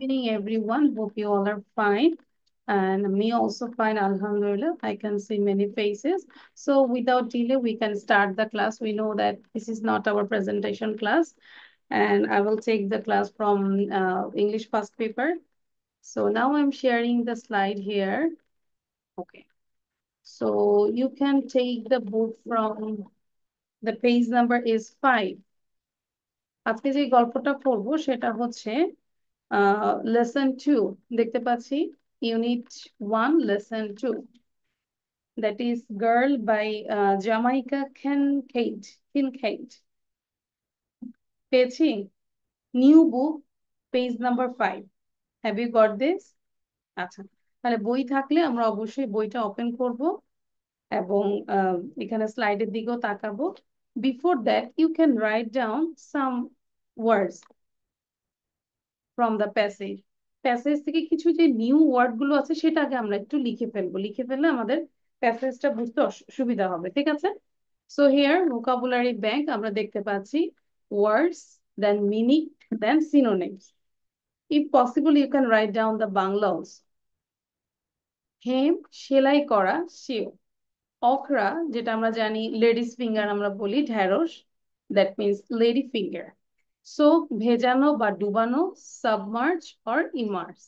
Evening, everyone. Hope you all are fine. And me also fine, Alhamdulillah. I can see many faces. So without delay, we can start the class. We know that this is not our presentation class. And I will take the class from English first paper. So now I'm sharing the slide here. Okay. So you can take the book from the page number is 5. আজকে যে গল্পটা পড়বো সেটা হচ্ছে lesson 2 দেখতে পাচ্ছি unit 1 lesson 2 that is girl by Jamaica Kincaid পেয়েছি new book page number 5 have you got this আচ্ছা তাহলে বই থাকলে আমরা অবশ্যই বইটা ওপেন করব এবং এখানে স্লাইডের দিকেও তাকাবো before that you can write down some words from the passage passage থেকে কিছু যে নিউ ওয়ার্ড গুলো আছে সেটা আগে আমরা একটু লিখে ফেলবো লিখে ফেললে আমাদের প্যাসেজটা বুঝতে সুবিধা হবে ঠিক আছে সো হিয়ার ভোকাবুলারি ব্যাংক আমরা দেখতে পাচ্ছি words then meaning then synonyms if possible you can write down the Bangla also hem সেলাই করা সেও অখরা যেটা আমরা জানি লেডিস ফিঙ্গার আমরা বলি ঢ্যাঁড়স that means lady finger soak ভেজানো বা ডুবানো সাবমার্জ অর ইমার্স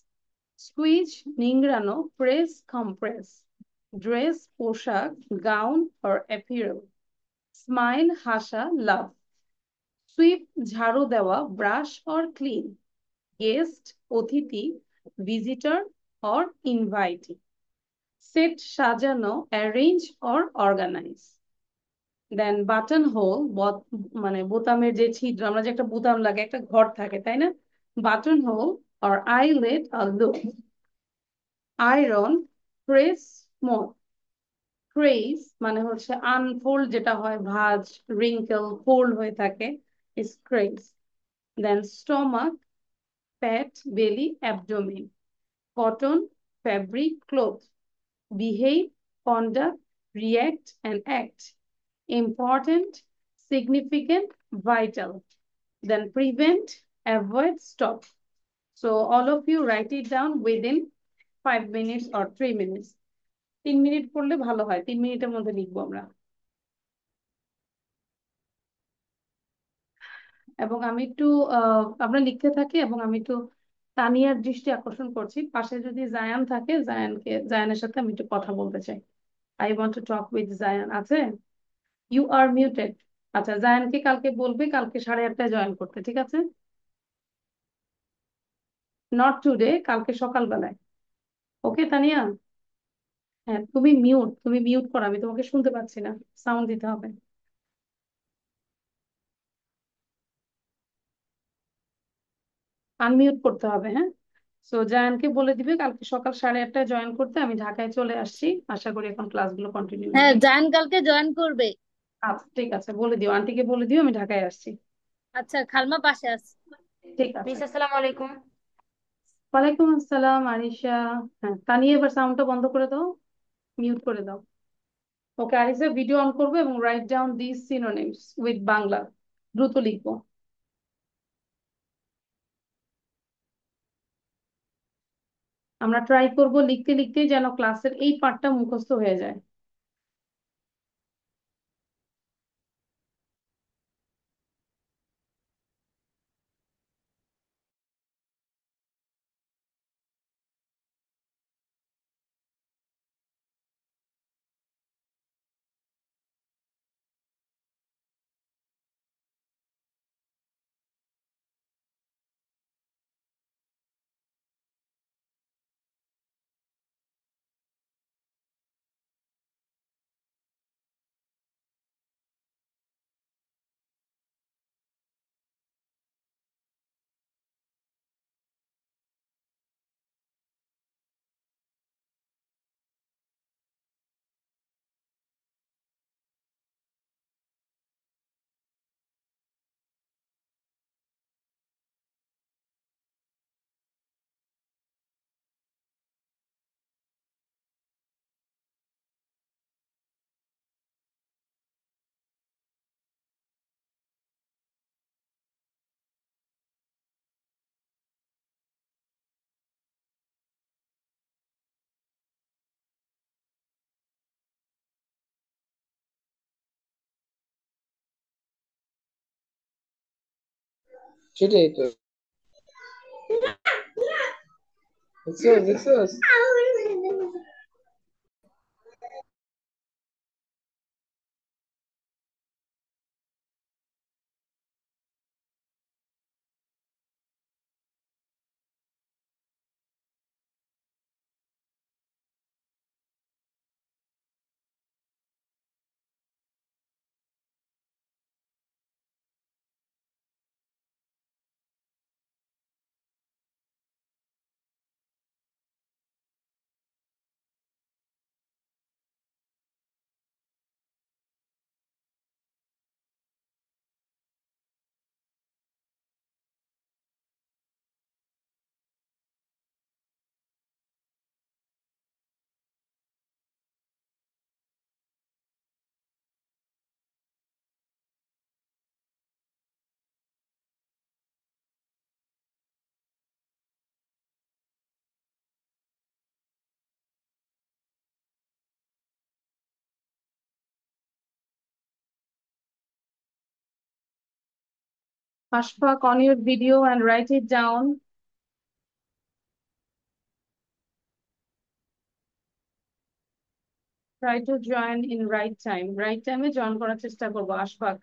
স্কুইজ নিংড়ানো প্রেস কম্প্রেস ড্রেস পোশাক গাউন অর অ্যাপিয়ারেল স্মাইল হাসা লাভ সুইপ ঝাড়ু দেওয়া ব্রাশ অর ক্লিন গেস্ট অতিথি ভিজিটর অর ইনভাইটি সেট সাজানো arrange or organize then button hole মানে বোতামের যে ছিদ্র আমরা যে একটা বোতাম লাগে একটা ঘর থাকে তাই না বাটন হোল অর আইলেট আর look iron press smoke crease মানে হচ্ছে আনফোল্ড যেটা হয় ভাঁজ রিঙ্কেল ফোল্ড হয়ে থাকে ইজ ক্রেজ দেন স্টমাক প্যাট বেলি abdomen cotton fabric cloth behave, conduct, react, and act. Important, significant, vital. Then prevent, avoid, stop. So all of you write it down within 5 minutes or 3 minutes. 3 minute করলে ভালো হয় 3 মিনিটের মধ্যে লিখবো আমরা এবং আমি একটু আমরা লিখতে থাকি এবং আমি একটু তানিয়ার দৃষ্টি আকর্ষণ করছি পাশে যদি জায়ান থাকে জায়ানের সাথে আমি একটু কথা বলতে চাই I want to talk with Zayan আছে ইউ আর মিউটেড আচ্ছা জায়ানকে কালকে বলবে কালকে 8:30টায় জয়েন করতে ঠিক আছে নট টুডে কালকে সকালবেলায় ওকে তানিয়া হ্যাঁ তুমি মিউট করো আমি তোমাকে শুনতে পাচ্ছি না সাউন্ড দিতে হবে আনমিউট করতে হবে হ্যাঁ সো জায়ানকে বলে দিবে কালকে সকাল 8:30টায় জয়েন করতে আমি ঢাকায় চলে আসছি আশা করি এখন ক্লাসগুলো কন্টিনিউ হ্যাঁ, হবে জান কালকে জয়েন করবে। আচ্ছা ঠিক আছে বলে দিও আন্টিকে বলে দিও আমি ঢাকায় আসছি আচ্ছা, খালমা পাশে আছে। ঠিক আছে মিস আসসালামু আলাইকুম। ওয়ালাইকুম আসসালাম আরিশা হ্যাঁ তানিয়া এবার সাউন্ডটা বন্ধ করে দাও মিউট করে দাও ওকে আরিশা ভিডিও অন করবো এবং write down this synonyms with Bangla দ্রুত লিখবো আমরা ট্রাই করব লিখতে লিখতে যেন ক্লাসের এই পার্টটা মুখস্থ হয়ে যায় সেটাই তো। দেখছোস দেখছোস। Ashfaq, on your video and write it down. Try to join in right time. Right time A join করার চেষ্টা করবো Ashfaq.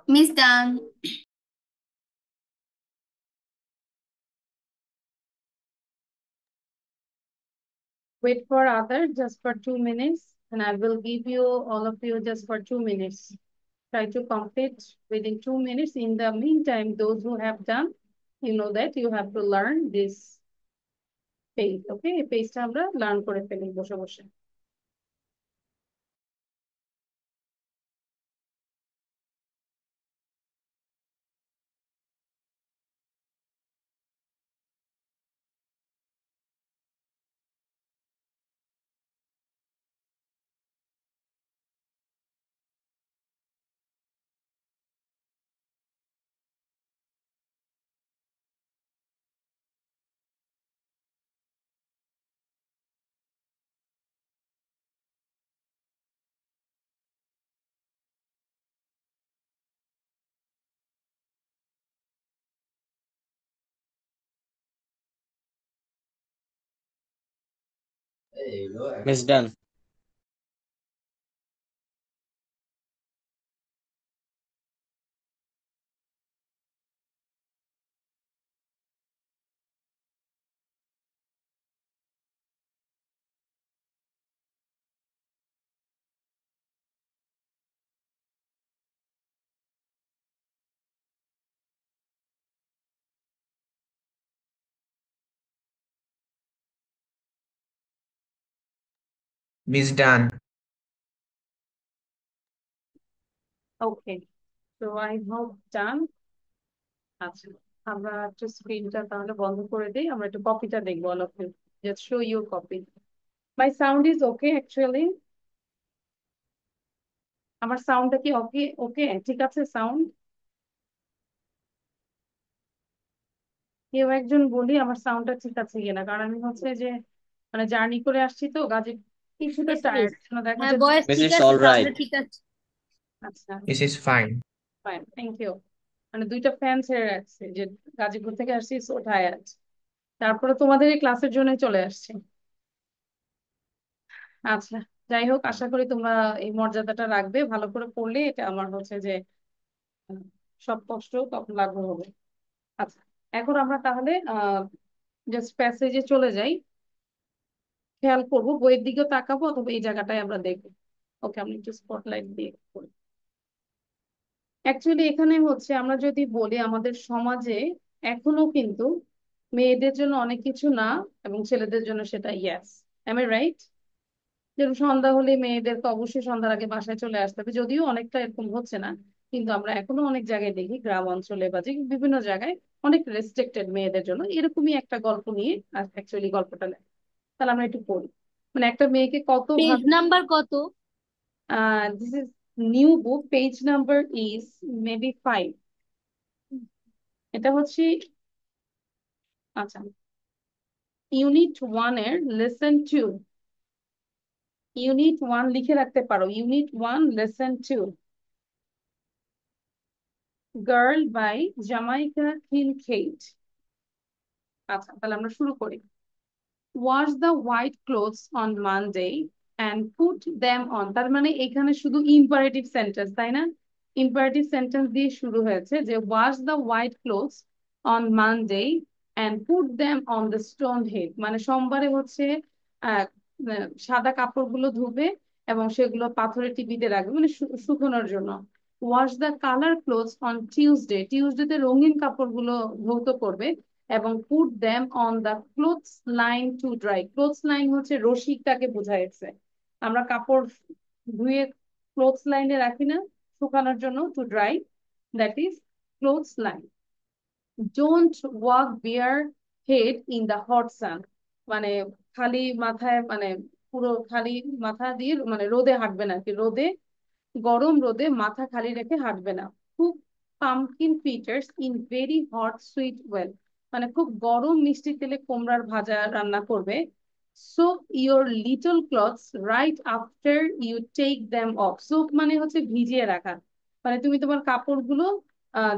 Miss Dan. Wait for others just for 2 minutes, and I will give you all of you just for 2 minutes. Try to complete within 2 minutes. In the meantime, those who have done, you know that you have to learn this page. Okay, এই পেজটা আমরা learn করে ফেলি বসে বসে। Miss Dunn. Miss Dan. Okay, so I hope done. আচ্ছা, আমরা একটু স্ক্রিনটা তাহলে বন্ধ করে দিই, আমরা একটু কপিটা দেখবো all of you. Just show your copy. My sound is okay actually. আমার সাউন্ডটা কি ওকে? ওকে ঠিক আছে সাউন্ড? কেউ একজন বলি আমার সাউন্ডটা ঠিক আছে কিনা, কারণ আমি হচ্ছে যে মানে জার্নি করে আসছি তো গাজী, কিছুটা Yes, টায়ার্ড miss. দেখা হ্যাঁ, যাচ্ছে। বয়স Miss, ঠিক it's আছে, all সাউন্ড right. ঠিক আছে। আচ্ছা, This is fine. Fine, thank you. মানে দুইটা ফ্যান ছেড়ে রাখছে যে গাজীপুর থেকে আসছি, সো টায়ার্ড। তারপরে তোমাদের এই ক্লাসের জন্য চলে আসছি। আচ্ছা, যাই হোক, আশা করি তোমরা এই মর্যাদাটা রাখবে। ভালো করে পড়লে এটা আমার হচ্ছে যে আহ, সব কষ্ট তখন লাঘব হবে। আচ্ছা, এখন আমরা তাহলে জাস্ট প্যাসেজে চলে যাই। খেয়াল করবো, বইয়ের দিকেও তাকাবো অথবা এই জায়গাটায় আমরা দেখবো। ওকে, আমি একটু স্পটলাইট দিয়ে করি। অ্যাকচুয়ালি এখানে হচ্ছে আমরা যদি বলি আমাদের সমাজে এখনো কিন্তু মেয়েদের জন্য অনেক কিছু না, এবং ছেলেদের জন্য সেটা ইয়েস। M I right? যেরকম সন্ধ্যা হলে মেয়েদেরকে অবশ্যই সন্ধ্যার আগে বাসায় চলে আসতে হবে, যদিও অনেকটা এরকম হচ্ছে না, কিন্তু আমরা এখনো অনেক জায়গায় দেখি, গ্রাম অঞ্চলে বা যে বিভিন্ন জায়গায় অনেক রেস্ট্রিক্টেড মেয়েদের জন্য, এরকমই একটা গল্প নিয়ে অ্যাকচুয়ালি গল্পটা লেখা। তাহলে আমরা একটু পড়ি। মানে একটা মেয়েকে কত পেজ ভাবে নাম্বার কত? This is new book, page number is maybe 5। এটা হচ্ছে, আচ্ছা, ইউনিট 1 এর লেসন 2। ইউনিট 1 লিখে রাখতে পারো, unit 1 lesson 2, girl by Jamaica Kincaid. আচ্ছা, তাহলে আমরা শুরু করি। Wash the white clothes on Monday and put them on. তার মানে এখানে শুধু ইম্পারেটিভ সেন্টেন্স, তাই না? ইম্পারেটিভ সেন্টেন্স দিয়ে শুরু হয়েছে যে wash the white clothes on Monday and put them on the stone head. মানে সোমবারে হচ্ছে সাদা কাপড়গুলো ধুবে এবং সেগুলো পাথরের টিপিতে রাখবে, মানে শুকানোর জন্য। Wash the colour clothes on Tuesday, টিউসডেতে রঙিন কাপড়গুলো ধৌত করবে এবং put them on the clothes line to dry. Clothes line হচ্ছে রশিটাকে বোঝাইছে। আমরা কাপড় ধুয়ে ক্লোথস লাইনে রাখি না শুকানোর জন্য, to dry, that is clothes line. Don't walk bare head in the hot sun. মানে খালি মাথায়, মানে পুরো খালি মাথা দিয়ে মানে রোদে হাঁটবে না আর কি, রোদে, গরম রোদে মাথা খালি রেখে হাঁটবে না। খুব pumpkin fritters in very hot sweet oil. মানে খুব গরম মিষ্টি তেলে কুমড়ার ভাজা রান্না করবে। Soak your little clothes right after you take them off. Soak মানে হচ্ছে ভিজিয়ে রাখা, মানে তুমি তোমার কাপড়গুলো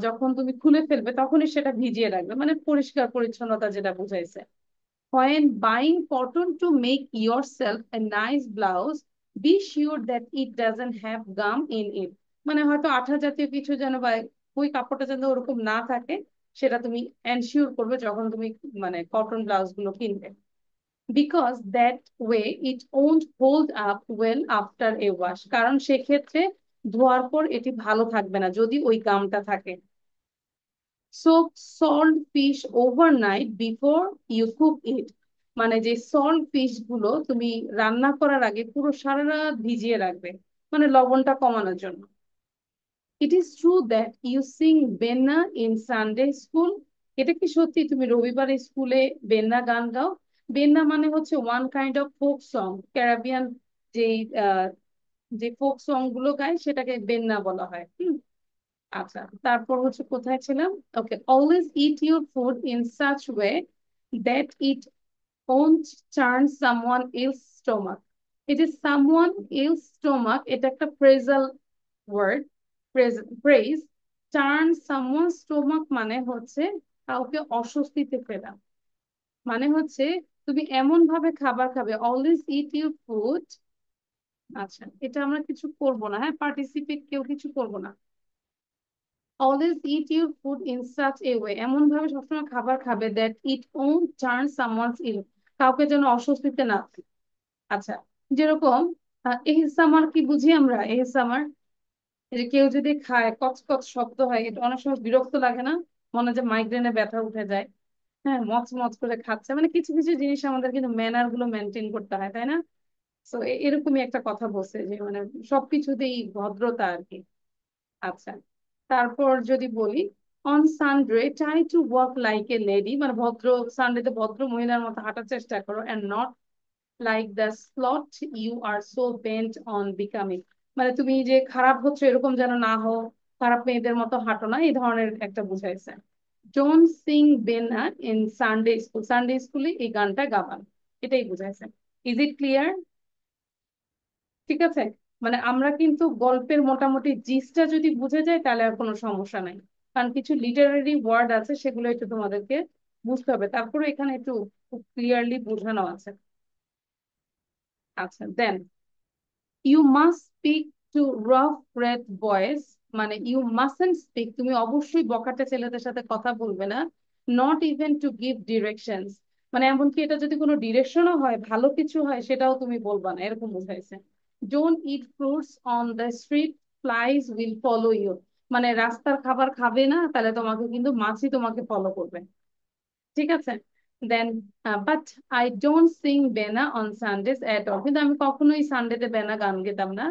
যখন তুমি খুলে ফেলবে তখনই সেটা ভিজিয়ে রাখবে, মানে পরিষ্কার পরিচ্ছন্নতা যেটা বুঝাইছে। When buying cotton to make yourself a nice blouse, be sure that it doesn't have gum in it. মানে হয়তো আঠা জাতীয় কিছু যেন, বা ওই কাপড়টা যেন ওরকম না থাকে, সেটা তুমি এনশিওর করবে যখন তুমি মানে কটন ব্লাউজ গুলো কিনবে। Because that way it won't hold up well after a wash. কারণ সেক্ষেত্রে ধোয়ার পর এটি ভালো থাকবে না যদি ওই গামটা থাকে। Soak salt fish overnight before you cook it. মানে যে সল্ট ফিশ গুলো তুমি রান্না করার আগে পুরো সারা রাত ভিজিয়ে রাখবে, মানে লবণটা কমানোর জন্য। It is true that you sing benna in Sunday school. এটা কি সত্যি তুমি রবিবারে স্কুলে বেন্না গান গাও? বেন্না মানে হচ্ছে one kind of folk song, Caribbean যে যে ফোক সং গুলো গায় সেটাকে বেন্না বলা হয়। আচ্ছা, তারপর হচ্ছে কোথায় ছিলাম? Okay, always eat your food in such way that it won't churn someone else stomach. এই যে সামওয়ান এলস স্টোমাক, এটা একটা phrasal word, phrase. Churn someone stomach মানে হচ্ছে কাউকে অস্বস্তিতে ফেলা। মানে হচ্ছে তুমি এমন ভাবে খাবার খাবে, অলওয়েজ ইট ইউর ফুড। আচ্ছা, এটা আমরা কিছু করব না, হ্যাঁ, পার্টিসিপেট কেউ কিছু করব না। Always eat your food in such a way, এমন ভাবে সবসময় খাবার খাবে that it won't turn someone's ill, কাউকে যেন অস্বস্তিতে না ফেলে। আচ্ছা, যেরকম এহসামার কি বুঝি আমরা? এহসামার, এই যে কেউ যদি খায় কচকচ শব্দ হয়, এটা অনেক সময় বিরক্ত লাগে না? মনে হয় যে মাইগ্রেনে ব্যথা উঠে যায়। হ্যাঁ, মচ মচ করে খাচ্ছে, মানে কিছু কিছু জিনিস আমাদের কিন্তু ম্যানার গুলো মেনটেন করতে হয়, তাই না? তো এরকমই একটা কথা বলছে যে মানে সবকিছুতেই ভদ্রতা আর কি। আচ্ছা, তারপর যদি বলি, on Sunday try to walk like a lady, মানে সানডেতে ভদ্র মহিলার মতো হাঁটার চেষ্টা করো, and not like the slut you are so bent on becoming. মানে তুমি যে খারাপ হচ্ছে এরকম যেন না হও, খারাপ মেয়েদের মতো হাঁটো না, এই ধরনের একটা বুঝাইছে। Don't sing benna in Sunday school, Sunday স্কুলে এই গানটা গাবান, এটাই বুঝাইছে। Is it clear? ঠিক আছে, মানে আমরা কিন্তু গল্পের মোটামুটি জিসটা যদি বুঝে যায় তাহলে আর কোনো সমস্যা নাই। কারণ কিছু লিটারারি ওয়ার্ড আছে সেগুলো একটু তোমাদেরকে বুঝতে হবে, তারপরে এখানে একটু খুব ক্লিয়ারলি বোঝানো আছে। আচ্ছা, then you must speak to wharf rat boys. মানে ইউ মাস্টন্ট স্পিক, তুমি অবশ্যই বখাটে ছেলেদের সাথে কথা বলবে না। Not even to give directions, মানে এমনকি এটা যদি কোনো ডিরেকশনও হয়, ভালো কিছু হয়, সেটাও তুমি বলবা না, এরকম বুঝাইছে। Don't eat fruits on the street, flies will follow you. মানে রাস্তার খাবার খাবে না, তাহলে তোমাকে কিন্তু মাছি তোমাকে ফলো করবে। ঠিক আছে, then but I don't sing benna on Sundays at all. কিন্তু আমি কখনোই সানডেতে বেনা গান গেতাম না।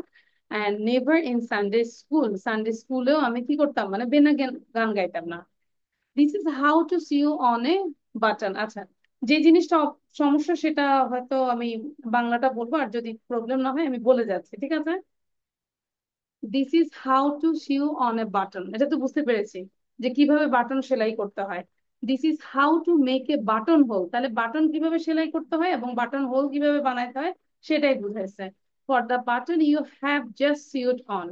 And never in Sunday school, Sunday স্কুলেও আমি কি করতাম, মানে বেনা গান গাইতাম না। This is how to sew on a button. আচ্ছা, যে জিনিসটা সমস্যা সেটা হয়তো আমি বাংলাটা বলবো, আর যদি প্রবলেম না হয় আমি বলে যাচ্ছি, ঠিক আছে? This is how to sew on a button, এটা তো বুঝতে পেরেছি যে কিভাবে বাটন সেলাই করতে হয়। This is how to make a button whole, তাহলে বাটন কিভাবে সেলাই করতে হয় এবং বাটন হোল কিভাবে বানাইতে হয় সেটাই বুঝাইছে। For the button you have just sewed on,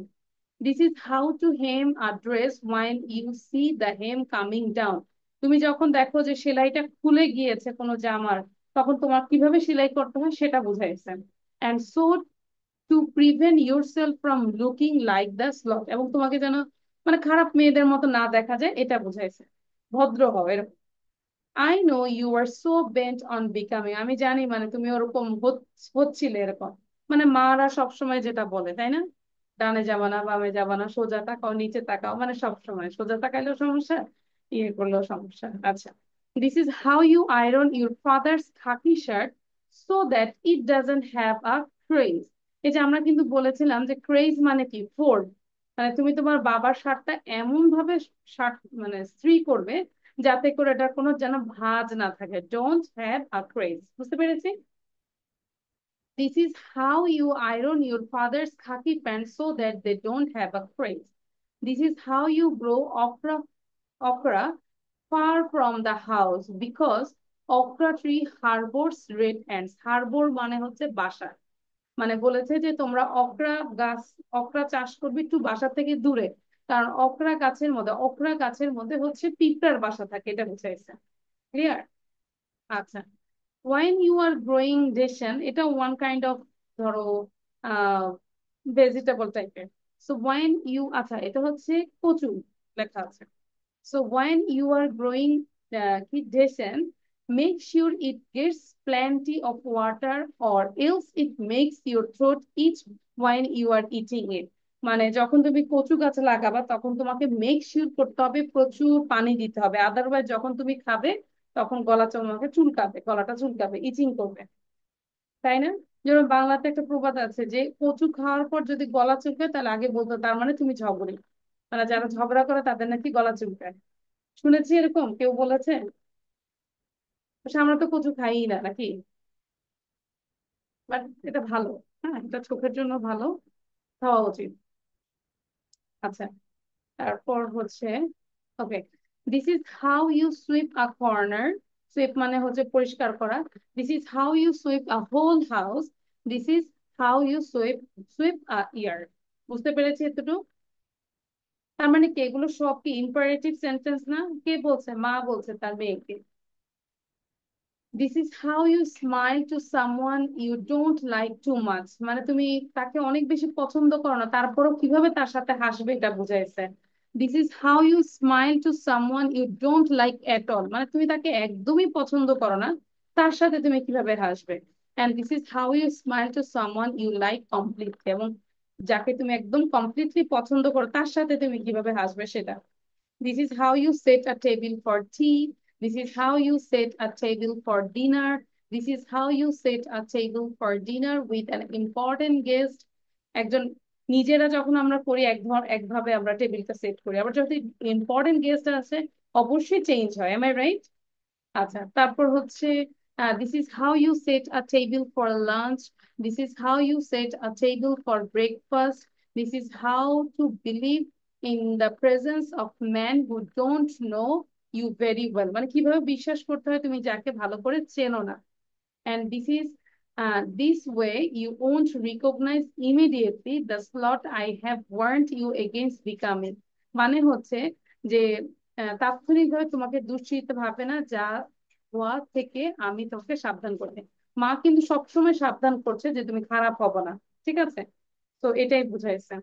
this is how to hem a dress when you see the hem coming down, তুমি যখন দেখো যে সেলাইটা খুলে গিয়েছে কোনো জামার, তখন তোমার কিভাবে সেলাই করতে হয় সেটা বুঝাইছে। And so to prevent yourself from looking like the sloth, এবং তোমাকে যেন মানে খারাপ মেয়েদের মতো না দেখা যায় এটা বুঝাইছে। ভদ্র হও এরকম। I know you are so bent on becoming, আমি জানি মানে তুমি ওরকম হচ্ছিলে এরকম, মানে মারা সবসময় যেটা বলে তাই না, ডানে যাবা না বামে যাবা না, সোজা তাকাও নিচে তাকাও, মানে সবসময় সোজা তাকাইলেও সমস্যা, ইয়ে করলেও সমস্যা। আচ্ছা, this is how you iron your father's khaki shirt so that it doesn't have a crease. এই যে আমরা কিন্তু বলেছিলাম যে ক্রেজ মানে কি, ফোল্ড, মানে তুমি তোমার বাবার শার্টটা এমন ভাবে শার্ট মানে ইস্ত্রি করবে যাতে করে এটার কোনো যেন ভাঁজ না থাকে, ডোন্ট হ্যাভ আ ক্রেজ, বুঝতে পেরেছি? This is how you iron your father's khaki pants so that they don't have a crease. This is how you grow okra okra far from the house because okra tree harbors red ants, harbor মানে হচ্ছে বাসা, মানে বলেছে যে তোমরা অকরা গাছ, অকরা চাষ করবে একটু বাসা থেকে দূরে, কারণ অকরা গাছের মধ্যে হচ্ছে পিঁপড়ার বাসা থাকে, এটা বুঝাইছে। ক্লিয়ার? আচ্ছা, ওয়াইন ইউ আর গ্রোয়িং ডেশন, এটা ওয়ান কাইন্ড অফ ধরো আহ ভেজিটেবল টাইপের। সো ওয়াইন ইউ, আচ্ছা এটা হচ্ছে কচু লেখা আছে। So when you are growing vegetation, make sure it gets plenty of water or else it makes your throat itch when you are eating it. মানে যখন তুমি কচু গাছ লাগাবা তখন তোমাকে মেক শিওর করতে হবে প্রচুর পানি দিতে হবে, আদারওয়াইজ যখন তুমি খাবে তখন তোমাকে চুলকাবে, গলাটা চুলকাবে, ইচিং করবে, তাই না? যেমন বাংলাতে একটা প্রবাদ আছে যে কচু খাওয়ার পর যদি গলা চুলকায় তাহলে আগে বলতো তার মানে তুমি ঝগড়ি, মানে যারা ঝগড়া করে তাদের নাকি গলা চুলকায়। শুনেছি এরকম কেউ বলেছে। പക്ഷെ আমরা তো কচু খাই না নাকি, বাট এটা ভালো, হ্যাঁ এটা চোখের জন্য ভালো, খাওয়া উচিত। আচ্ছা, তারপর হচ্ছে okay, this is how you sweep a corner, sweep মানে হচ্ছে পরিষ্কার করা। This is how you sweep a whole house, this is how you sweep sweep a yard. বুঝতে পেরেছি এতটুকু? তার মানে কি এগুলো সব কি ইম্পারেটিভ সেন্টেন্স না? কে বলছে? মা বলছে তার মেয়েকে। This is how you smile to someone you don't like too much, মানে তুমি তাকে অনেক বেশি পছন্দ করো না তারপরও কিভাবে তার সাথে হাসবে এটা বুঝাইছে। This is how you smile to someone you don't like at all, মানে তুমি তাকে একদমই পছন্দ করো না তার সাথে তুমি কিভাবে হাসবে। And this is how you smile to someone you like completely, এবং যাকে তুমি একদম কমপ্লিটলি পছন্দ করো তার সাথে তুমি কিভাবে হাসবে সেটা। This is how you set a table for tea. This is how you set a table for dinner. This is how you set a table for dinner with an important guest. একজন নিজেরা যখন আমরা করি একভাবে আমরা টেবিলটা set করি, আবার যখন ইম্পর্টেন্ট গেস্ট আছে অবশ্যই চেঞ্জ হয়, এম আই রাইট? আচ্ছা, তারপর হচ্ছে this is how you set a table for lunch, this is how you set a table for breakfast, this is how to believe in the presence of man who don't know you very well, মানে কিভাবে বিশ্বাস করতে হয় তুমি যাকে ভালো করে চেনো না। And this way you won't recognize immediately the slot I have warned you against becoming, মানে হচ্ছে যে তাৎক্ষণিকভাবে তোমাকে দুশ্চিন্তা ভাবে না যা হওয়া থেকে আমি তোমাকে সাবধান করতে। মা কিন্তু সবসময় সাবধান করছে যে তুমি খারাপ হবে না, ঠিক আছে? তো এটাই বুঝাইছে।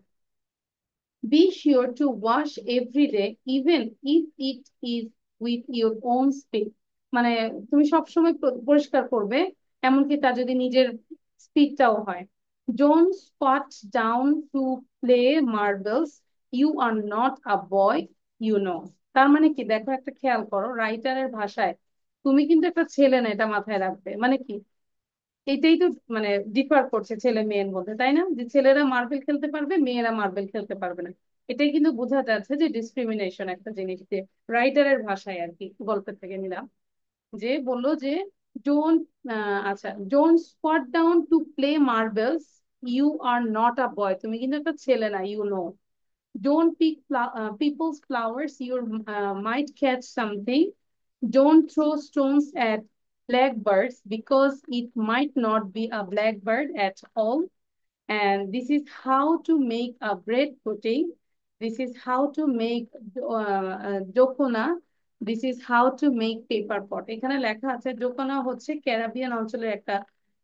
Be sure to wash every day, even if it is with your own speed. মানে তুমি সবসময় পরিষ্কার করবে, এমনকি তা যদি নিজের স্পিডটাও হয়। Don't squat down to play marbles. You are not a boy, you know. তার মানে কি দেখো, একটা খেয়াল করো রাইটারের ভাষায়, তুমি কিন্তু একটা ছেলে না, এটা মাথায় রাখবে। মানে কি এটাই তো মানে ডিফার করছে ছেলে মেয়ের মধ্যে, তাই না? যে ছেলেরা মার্বেল খেলতে পারবে, মেয়েরা মার্বেল খেলতে পারবে না, এটাই কিন্তু বোঝা যাচ্ছে যে ডিসক্রিমিনেশন একটা জিনিস, যে রাইটারের ভাষায় আর কি, গল্পের থেকে নিলাম। যে বললো যে ডোন্ট, আচ্ছা, don't squat down to play marbles, you are not a boy, তুমি কিন্তু একটা ছেলে না, you know. Don't pick people's flowers. You might catch something. Don't throw stones at blackbirds because it might not be a blackbird at all. And this is how to make a bread pudding. This is how to make dokona. This is how to make paper pot. এখানে লেখা আছে ডোকোনা হচ্ছে Caribbean অঞ্চলের একটা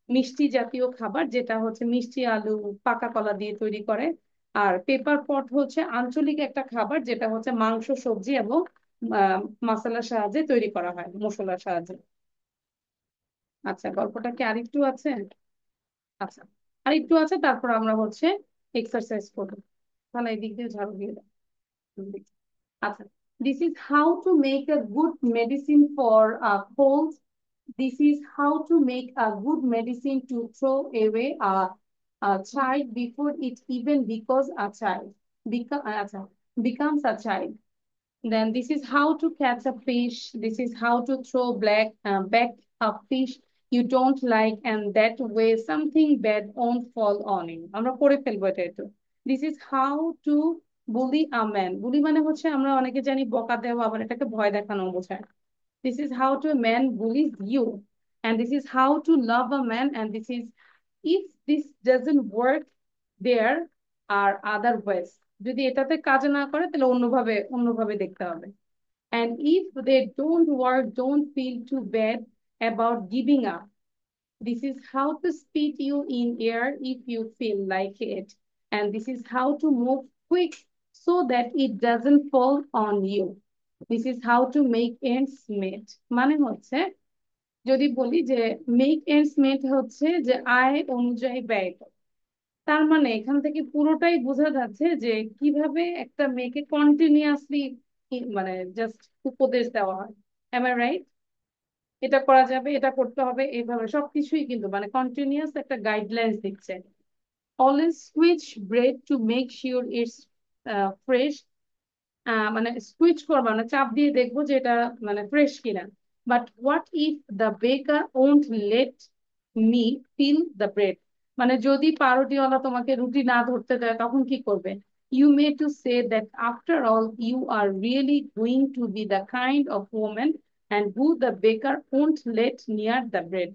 মিষ্টি জাতীয় খাবার, যেটা হচ্ছে মিষ্টি আলু, পাকা কলা দিয়ে তৈরি করে। আর পেপার পট হচ্ছে আঞ্চলিক একটা খাবার, যেটা হচ্ছে মাংস, সবজি এবং আহ মশলার সাহায্যে তৈরি করা হয়, মশলার সাহায্যে। আচ্ছা, গল্পটা কি আরেকটু আছে? আচ্ছা, আর একটু আছে, তারপর আমরা হচ্ছে এক্সারসাইজ করবো। তাহলে এই দিক দিয়ে ঝাড়ু দিয়ে দাও। আচ্ছা, this is how to make a good medicine for a cold. This is how to make a good medicine to throw away a child before it even becomes a child, আচ্ছা, becomes a child. Then this is how to catch a fish. This is how to throw back a fish you don't like, and that way something bad won't fall on you. আমরা পড়ে ফেলবো এটা একটু। This is how to bully a man. Bully মানে হচ্ছে আমরা অনেকে জানি বকা দেওয়া, আবার এটাকে ভয় দেখানো বোঝায়। This is how to a man bullies you, and this is how to love a man, and this is, if this doesn't work, there are other ways. যদি এটাতে কাজ না করে তাহলে অন্যভাবে অন্যভাবে দেখতে হবে। And if they don't work, don't feel too bad about giving up. This is how to spit you in air if you feel like it. And this is how to move quick so that it doesn't fall on you. This is how to make ends meet. মানে হচ্ছে, যদি বলি যে make ends meet হচ্ছে যে আয় অনুযায়ী ব্যয় করা। তার মানে এখান থেকে পুরোটাই বোঝা যাচ্ছে যে কিভাবে একটা মেয়েকে কন্টিনিউয়াসলি মানে জাস্ট উপদেশ দেওয়া হয়। Am I right? এটা করা যাবে, এটা করতে হবে, এইভাবে সবকিছুই কিন্তু মানে কন্টিনিউয়াস একটা গাইডলাইন্স দিচ্ছে। Always switch bread to make sure it's fresh. মানে সুইচ করবো, মানে চাপ দিয়ে দেখবো যে এটা মানে ফ্রেশ কিনা। But what if the baker won't let me feel the bread, মানে যদি পাউরুটিওয়ালা তোমাকে রুটি না ধরতে দেয় তখন কি করবে? You may to say that after all you are really going to be the kind of woman and who the baker won't let near the bread.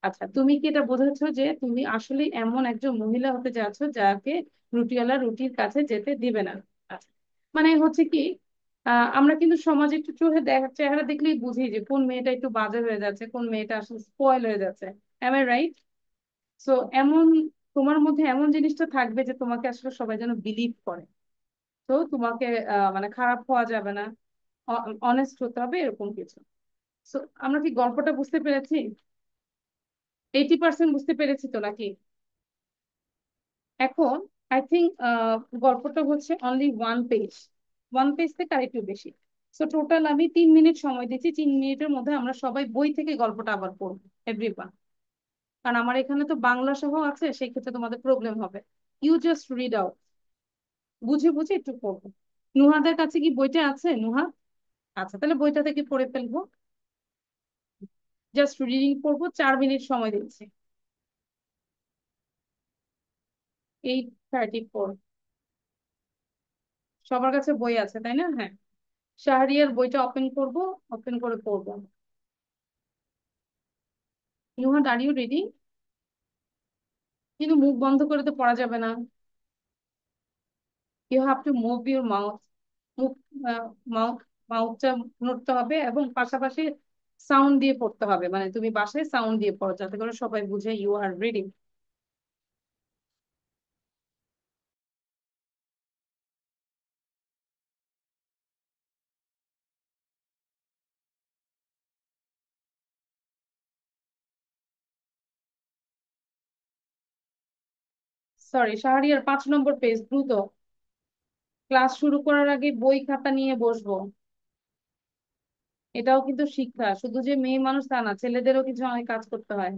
আচ্ছা, তুমি কি এটা বোঝাচ্ছ যে তুমি আসলে এমন একজন মহিলা হতে যাচ্ছ যাকে রুটিওয়ালা রুটির কাছে যেতে দিবে না? আচ্ছা, মানে হচ্ছে কি, আমরা কিন্তু সমাজে একটু চোখে দেখা চেহারা দেখলেই বুঝি যে কোন মেয়েটা একটু বাজে হয়ে যাচ্ছে, কোন মেয়েটা আসলে স্পয়েল হয়ে যাচ্ছে। M I right? সো এমন, তোমার মধ্যে এমন জিনিসটা থাকবে যে তোমাকে আসলে সবাই যেন বিলিভ করে। তো তোমাকে মানে খারাপ হওয়া যাবে না, অনেস্ট হতে হবে, এরকম কিছু। সো আমরা কি গল্পটা বুঝতে পেরেছি? 80% বুঝতে পেরেছি তো নাকি? এখন আই থিঙ্ক গল্পটা হচ্ছে only one page, one page থেকে আরেকটু বেশি। সো টোটাল আমি 3 মিনিট সময় দিচ্ছি, 3 মিনিটের মধ্যে আমরা সবাই বই থেকে গল্পটা আবার পড়বো, এভরিওয়ান। কারণ আমার এখানে তো বাংলা সহ আছে, সেই ক্ষেত্রে তোমাদের প্রবলেম হবে। ইউ জাস্ট রিড আউট, বুঝে বুঝে একটু পড়বো। নুহাদের কাছে কি বইটা আছে, নুহা? আচ্ছা, তাহলে বইটা থেকে পড়ে ফেলবো। জাস্ট রিডিং পড়বো, 4 মিনিট সময় দিচ্ছি। 8:34। সবার কাছে বই আছে তাই না? হ্যাঁ। শাহরিয়ার বইটা ওপেন করব, ওপেন করে পড়বো। Nuhad, are you ready? কিন্তু মুখ বন্ধ করে তো পড়া যাবে না। You have to move your mouth. মুখ, মাউথ, মাউথটা নড়তে হবে এবং পাশাপাশি সাউন্ড দিয়ে পড়তে হবে, মানে তুমি বাসায় সাউন্ড দিয়ে পড়ো যাতে করে সবাই বুঝে you are reading. Sorry Shahriar, 5 number page, দ্রুত। ক্লাস শুরু করার আগে বই খাতা নিয়ে বসবো। এটাও কিন্তু শিক্ষা, শুধু যে মেয়ে মানুষ তা না, ছেলেদেরও কিছু অনেক কাজ করতে হয়।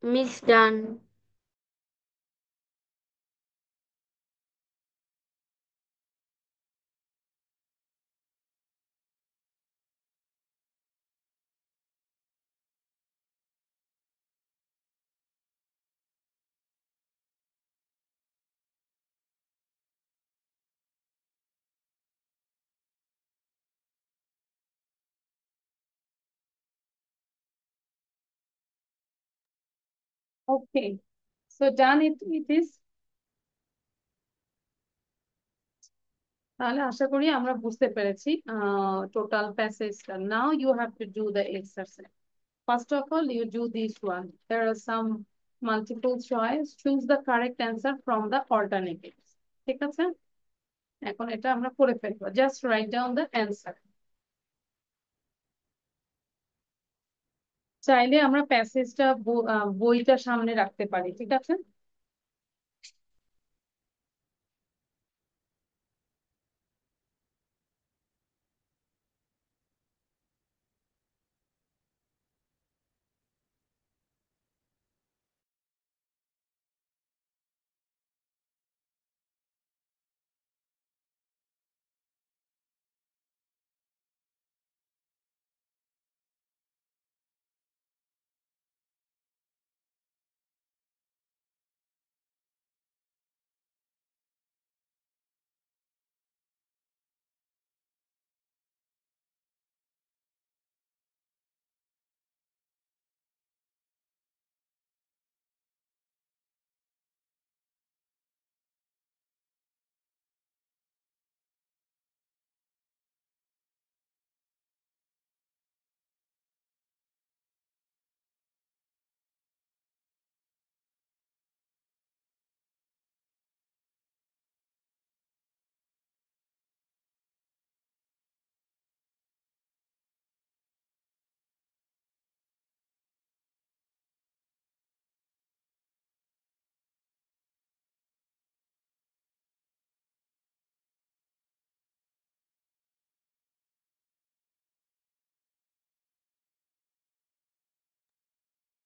Miss done. Okay, so done, it is. তাহলে আশা করি আমরা বুঝতে পেরেছি টোটাল প্যাসেজটা। Now you have to do the exercise. First of all, you do this one. There are some multiple choice. Choose the correct answer from the alternatives. ঠিক আছে? এখন এটা আমরা করে ফেলবো। Just write down the answer. চাইলে আমরা প্যাসেজটা বইটা সামনে রাখতে পারি, ঠিক আছে?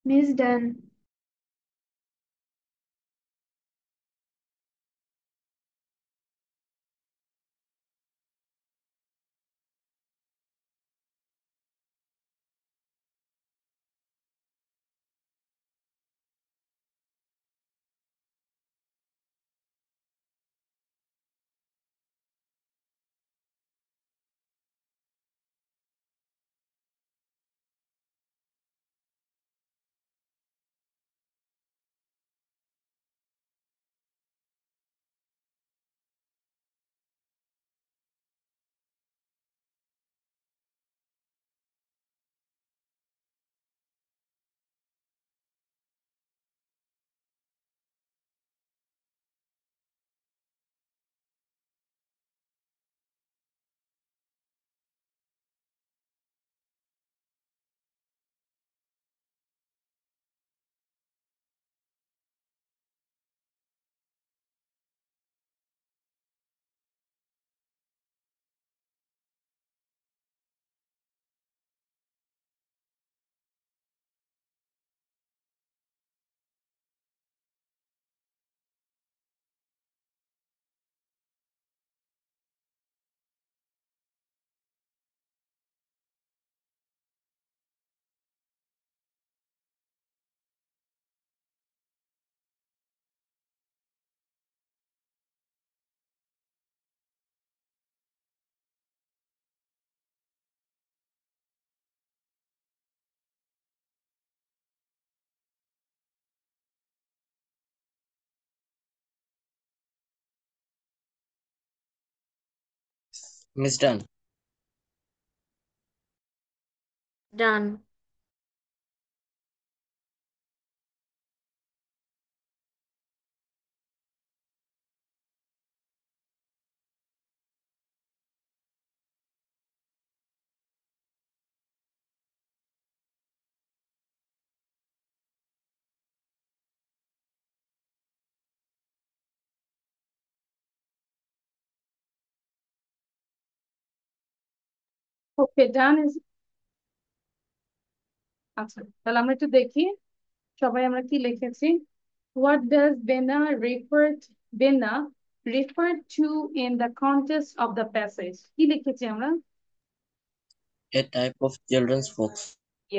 Miss done. Miss Dunn. Done. Okay, done is. আচ্ছা, তাহলে আমরা একটু দেখি। সবাই আমরা কি লিখেছি? What does Bena refer to in the context of the passage? কি লিখেছি আমরা? A type of children's folk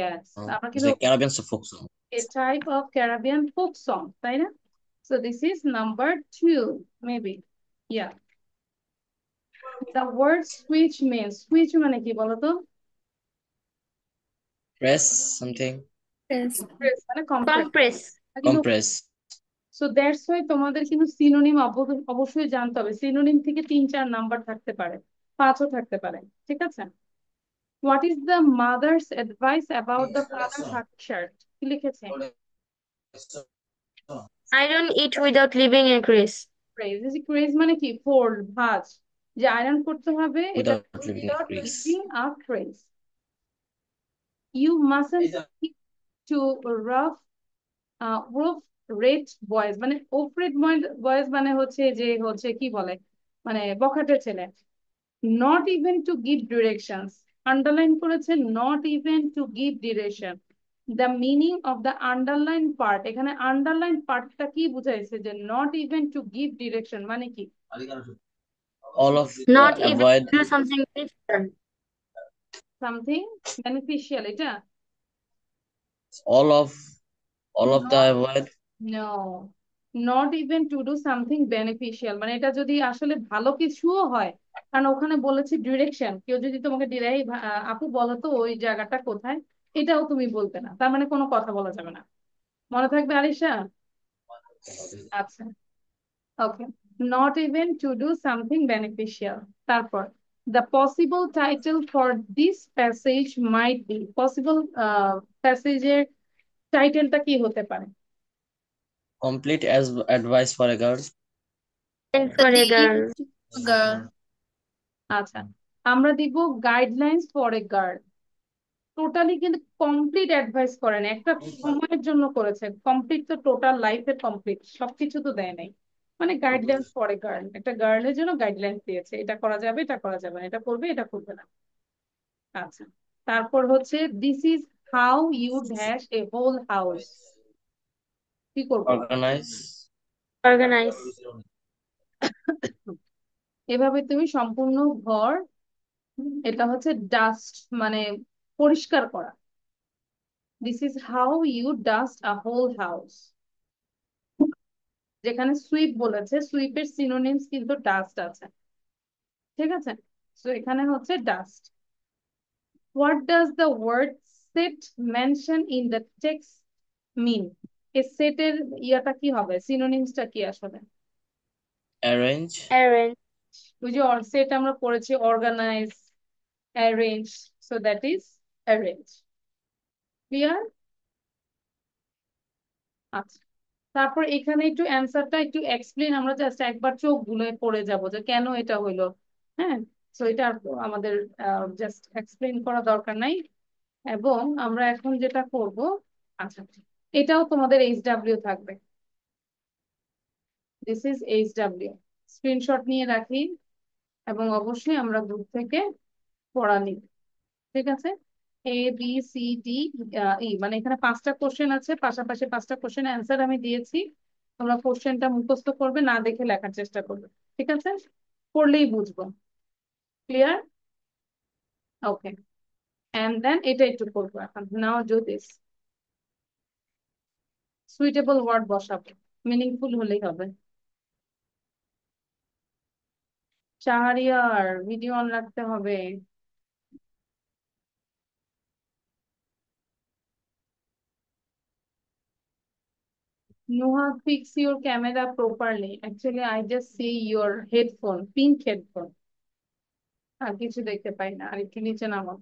Yes. song. আমরা It's কিন্তু a Caribbean folk song. a type of Caribbean folk song, তাই না? So this is number 2, maybe. Yeah. The word switch means, switch মানে কি বলতো? Press something. Press. Press মানে compress। Compress. কিন্তু Compress. So that's why তোমাদের কিন্তু synonym অবশ্যই জানতে হবে। সিনোনিম থেকে 3-4 নাম্বার থাকতে পারে, 5ও থাকতে পারে, ঠিক আছে? What is the mother's advice about the father half shirt? কি লিখেছে? I don't eat without leaving a grease. Craze. Craze মানে কি? ফোল্ড, ভাঁজ, যে আয়রন করতে হবে, এটা Without leaving a without crease. Leaving a crease. You mustn't speak to rough roof red boys, মানে ওফরেড বয়েজ মানে হচ্ছে যে হচ্ছে কি বলে, মানে বখাটে ছেলে। Not even to give directions, underline করেছে not even to give direction. The meaning of the underline part, এখানে আন্ডারলাইন পার্টটা কি বুঝাইছে? যে not even to give direction মানে কি? All of Not even avoid. do something different. Something beneficial, এটা All of the not, avoid. No, not even to do something beneficial, মানে এটা যদি আসলে ভালো কিছুও হয়, কারণ ওখানে বলেছে ডিরেকশন, কেউ যদি তোমাকে ডিরাই আপু বলো তো ওই জায়গাটা কোথায়, এটাও তুমি বলতে না, তার মানে কোনো কথা বলা যাবে না। মনে থাকবে আলিশা? আচ্ছা, okay. Not even to do something beneficial. তারপর the possible title for this passage might be, possible প্যাসেজের টাইটেলটা কি হতে পারে? Complete as advice for a girl. And for a girl. girl. আচ্ছা, আমরা দিব guidelines for a girl. Totally কিন্তু কমপ্লিট অ্যাডভাইস করেন, একটা সময়ের জন্য করেছে, কমপ্লিট তো টোটাল লাইফের কমপ্লিট সবকিছু তো দেয় নাই, মানে গাইডলাইন্স ফর এ গার্ল, একটা গার্লের জন্য গাইডলাইন্স দিয়েছে, এটা করা যাবে, এটা করা যাবে না, এটা করবে, এটা করবে না। আচ্ছা, তারপর হচ্ছে this is how you dash a whole house, কি করবো? Organize. Organize. এভাবে তুমি সম্পূর্ণ ঘর, এটা হচ্ছে ডাস্ট মানে পরিষ্কার করা। This is how you dust a whole house. যেখানে সুইপ বলেছে, সুইপের সিনোনিমস কিন্তু ডাস্ট আছে, ঠিক আছে? তো এখানে হচ্ছে dust. What does the word set mention in the text mean? এই সেটের ইয়াটা কি হবে, সিনোনিমসটা কি আসলে? Arrange. Arrange. ওই যে সেট আমরা পড়েছি organize, arrange, so that is arrange. Clear? আচ্ছা, তারপর এখানে একটু অ্যান্সারটা একটু এক্সপ্লেন, আমরা জাস্ট একবার চোখ বুলে পড়ে যাব যে কেন এটা হইলো। হ্যাঁ, তো এটা আর আমাদের জাস্ট এক্সপ্লেন করা দরকার নাই। এবং আমরা এখন যেটা করব, আচ্ছা, এটাও তোমাদের এইচডব্লিউ থাকবে, দিস ইজ এইচডব্লিউ। স্ক্রিনশট নিয়ে রাখি এবং অবশ্যই আমরা গ্রুপ থেকে পড়া নিব, ঠিক আছে? A B C D E, মানে এখানে 5টা কোশ্চেন আছে, পাশাপাশি 5টা কোশ্চেন অ্যান্সার আমি দিয়েছি, তোমরা কোশ্চেনটা মুখস্থ করবে, না দেখে লেখার চেষ্টা করবে, ঠিক আছে? পড়লেই বুঝবো। ক্লিয়ার? ওকে, এন্ড দেন এটা একটু করবো এখন। নাও ডু দিস, সুইটেবল ওয়ার্ড বসাবো, মিনিংফুল হলেই হবে। শাহরিয়ার ভিডিও অন রাখতে হবে। Nuha, fix your camera properly. Actually, I just see your headphone, pink headphone. আর কিছু দেখতে পাই না, আর একটু নিচে নামাও।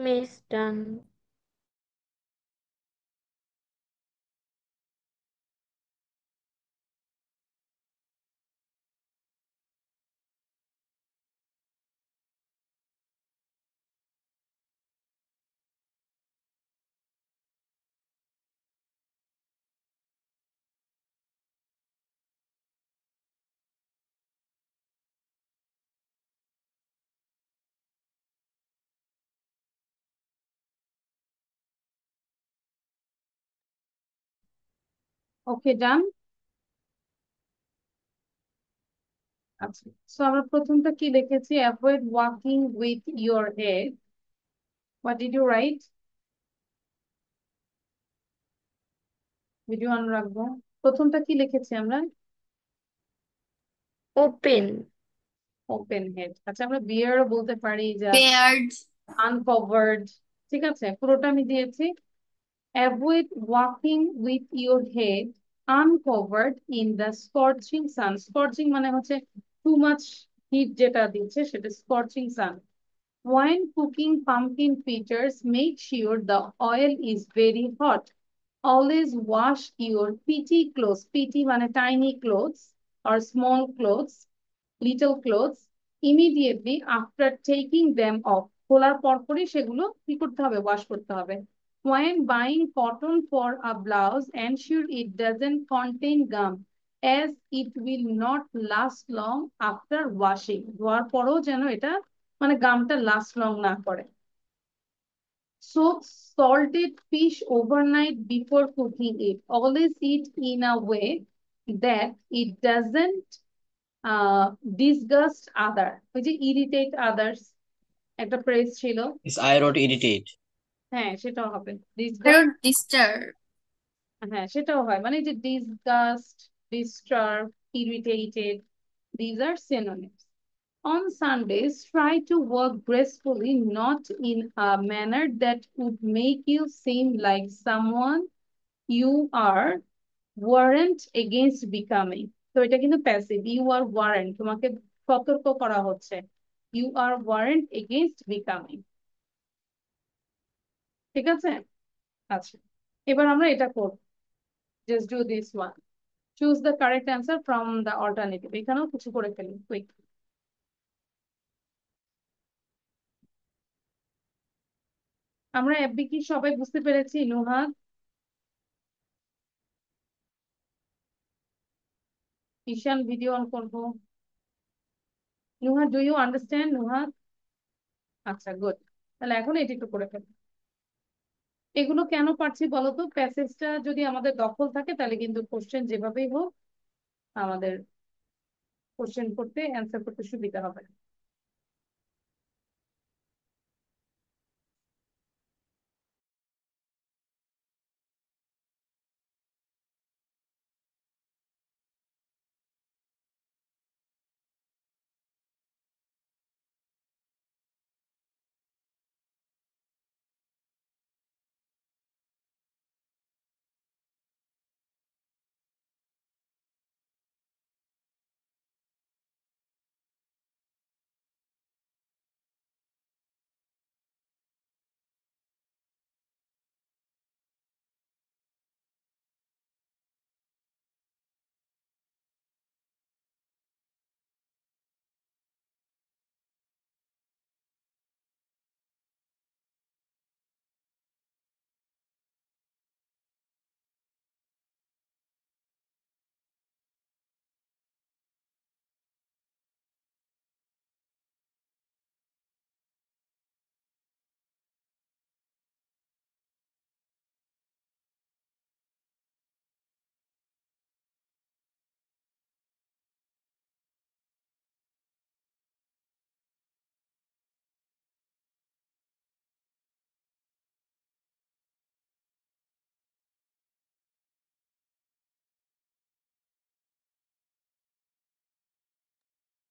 Miss, done. ওকে, ডান। আচ্ছা, সো আমরা প্রথমটা কি লিখেছি? Avoid walking with your head. What did you write? Video on রাখবো। প্রথমটা কি লিখেছি আমরা? Open. Open head. আচ্ছা, আমরা বিয়ারও বলতে পারি, যা Paired. আনকভার্ড। ঠিক আছে, পুরোটা আমি দিয়েছি। Avoid walking with your head uncovered in the scorching sun. Scorching মানে হচ্ছে টু মাচ হিট যেটা দিচ্ছে, সেটা scorching sun. When cooking pumpkin fritters, make sure the oil is very hot. Always wash your petty clothes. Petty মানে tiny clothes or small clothes, little clothes, immediately after taking them off. খোলার পরপরই সেগুলো কি করতে হবে? Wash করতে হবে। When buying cotton for a blouse, ensure it doesn't contain gum, as it will not last long after washing. ধোয়ার পরেও যেন এটা মানে গামটা লাস্ট লং না করে। Soak salted fish overnight before cooking it. Always eat in a way that it doesn't disgust other. ওই যে irritate others একটা ফ্রেজ ছিল। Is I wrote irritate. হ্যাঁ, সেটাও হবে। I Disgust, wrote disturb. হ্যাঁ সেটাও হয়, মানে যে disgust, disturb, irritated, these are synonyms. On Sundays, try to work gracefully, not in a manner that would make you seem like someone you are warrant against becoming. তো এটা কিন্তু passive. You are warrant, তোমাকে সতর্ক করা হচ্ছে। You are warned against becoming. ঠিক আছে? আচ্ছা, এবার আমরা এটা করব। Just do this one. Choose the correct answer from the alternative. এখানেও কিছু করে ফেলি কুইক। আমরা এফবি কি সবাই বুঝতে পেরেছি? নুহাদ, ঈশান ভিডিও অন করবো। নুহাদ, ডু ইউ আন্ডারস্ট্যান্ড নুহাদ? আচ্ছা, গুড। তাহলে এখন এটি একটু করে ফেলি। এগুলো কেন পারছি বলতো? প্যাসেজটা যদি আমাদের দখল থাকে তাহলে কিন্তু কোশ্চেন যেভাবেই হোক আমাদের কোশ্চেন করতে, অ্যান্সার করতে সুবিধা হবে।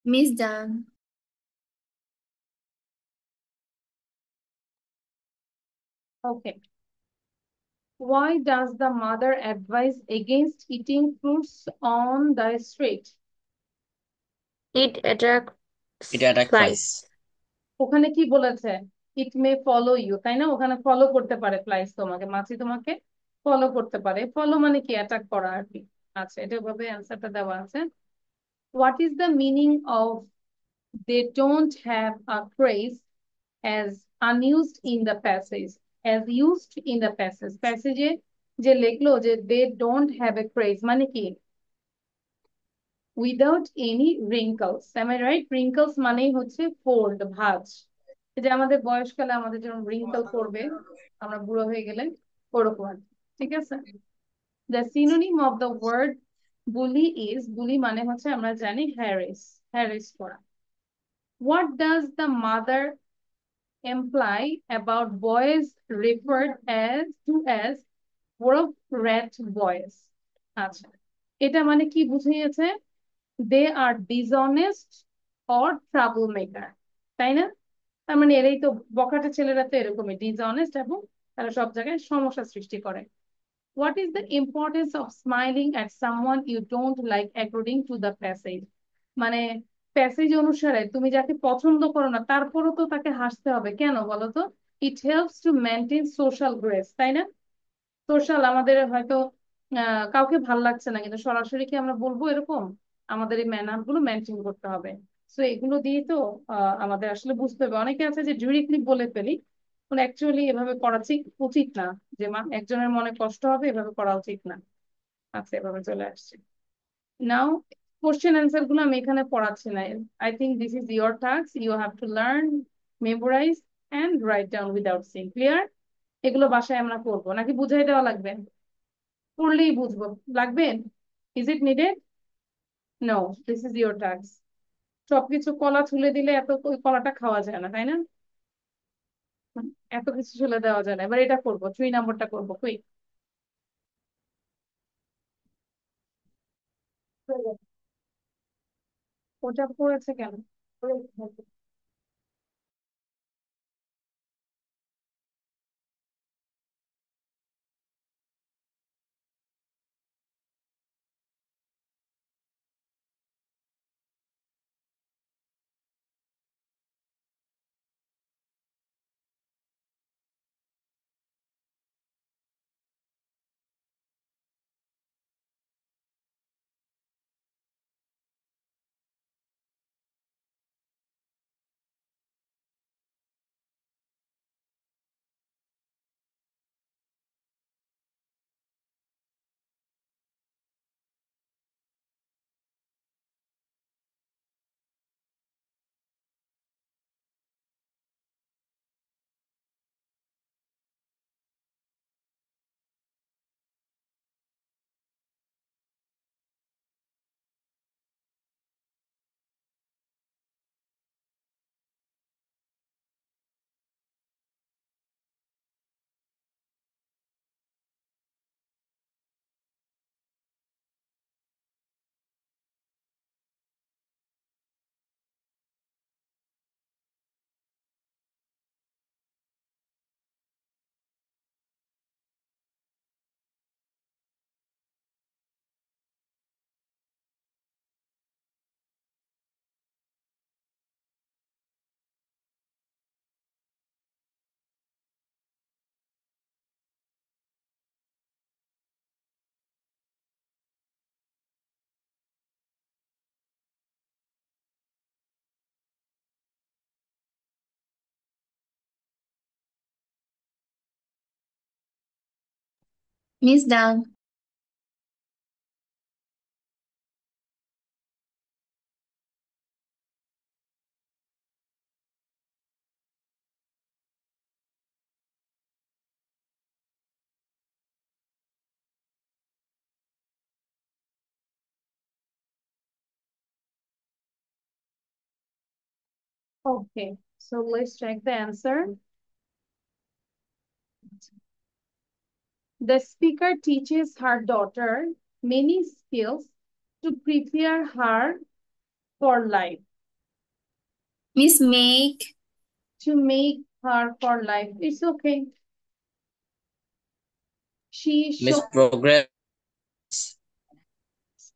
Miss done. Okay. Why does the mother advise against eating fruits on the street? It attracts It attack flies. flies. ওখানে কি বলেছে? ইট মে ফলো ইউ, তাই না? ওখানে ফলো করতে পারে ফ্লাইস তোমাকে, মাছি তোমাকে ফলো করতে পারে। ফলো মানে কি? অ্যাটাক করা আর কি। আচ্ছা, এটা ভাবে অ্যান্সারটা দেওয়া আছে। What is the meaning of they don't have a crease as unused in the passage, as used in the passage, প্যাসেজে যে লিখলো যে they don't have a craze মানে কি? Without any wrinkles, am I right? Wrinkles মানেই হচ্ছে fold, ভাঁজ। এই যে আমাদের বয়সকালে আমাদের যেমন রিঙ্কল করবে, আমরা বুড়ো হয়ে গেলে ওরকম আর কি। ঠিক আছে। The synonym of the word bully is, bully মানে হচ্ছে আমরা জানি হ্যারেস, হ্যারেস করা। What does the mother imply about boys referred as ওরফ rat boys? আচ্ছা, এটা মানে কি বুঝিয়েছে? They are dishonest or trouble maker, তাই না? তার মানে এরাই তো, বখাটে ছেলেরা তো এরকমই ডিসঅনেস্ট এবং তারা সব জায়গায় সমস্যা সৃষ্টি করে। What is the importance of smiling at someone you don't like according to the passage? মানে প্যাসেজ অনুসারে তুমি যাকে পছন্দ করো না তারপরও তো তাকে হাসতে হবে, কেন বলো তো? It helps to maintain social grace, তাই না? সোশ্যাল, আমাদের হয়তো কাউকে ভাল লাগছে না, কিন্তু সরাসরি কি আমরা বলবো এরকম? আমাদের এই ম্যানার গুলো মেনটেন করতে হবে। তো এগুলো দিয়ে তো আমাদের আসলে বুঝতে হবে। অনেকে আছে যে ডিরেক্টলি বলে ফেলি, মানে অ্যাকচুয়ালি এভাবে করা উচিত না, যে একজনের মনে কষ্ট হবে, এভাবে করা উচিত না। আচ্ছা, এভাবে চলে আসছে। নাও কোশ্চেন অ্যান্সার গুলো আমি এখানে পড়াচ্ছি না। I think this is your task, you have to learn, memorize and write down without sing. Clear? এগুলো বাসায় আমরা করবো নাকি বুঝাই দেওয়া লাগবে? পড়লেই বুঝবো লাগবে? Is it needed? No, this is your task. সবকিছু কলা ছুলে দিলে এত ওই কলাটা খাওয়া যায় না, তাই না? এত কিছু ছুলে দেওয়া যায় না। এবার এটা করবো, 3 নম্বরটা করবো, কুইক। ওটা পড়েছে কেন? Miss done. Okay, so let's check the answer. The speaker teaches her daughter many skills to prepare her for life. Miss make. To make her for life. It's okay. She Miss shows Progress.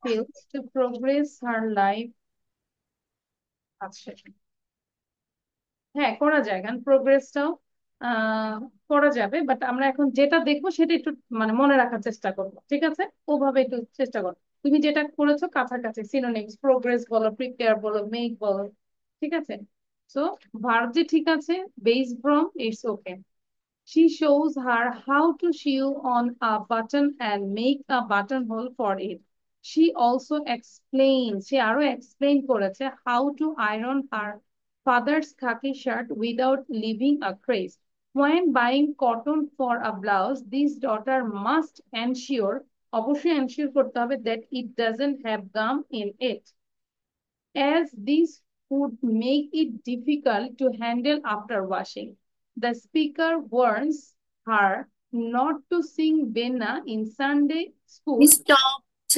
skills to progress her life. আচ্ছা, হ্যাঁ, করা যায়, কারণ প্রোগ্রেসটাও আহ করা যাবে, but আমরা এখন যেটা দেখবো সেটা একটু মানে মনে রাখার চেষ্টা করবো, ঠিক আছে? ওভাবে একটু চেষ্টা করো। তুমি যেটা করেছো কাছাকাছি, সিনোনিমস, প্রোগ্রেস বলো, প্রিপেয়ার বলো, মেক বলো, ঠিক আছে? সো ভার্ব যে ঠিক আছে, base form, it's okay. She shows her how to sew on a button and make a buttonhole for it. She also explains, she আরো explain করেছে how to iron her father's khaki shirt without leaving a crease. When buying cotton for a blouse, this daughter must ensure, অবশ্যই ensure করতে হবে that it doesn't have gum in it, as this would make it difficult to handle after washing. The speaker warns her not to sing Benna in Sunday school. Miss stopped.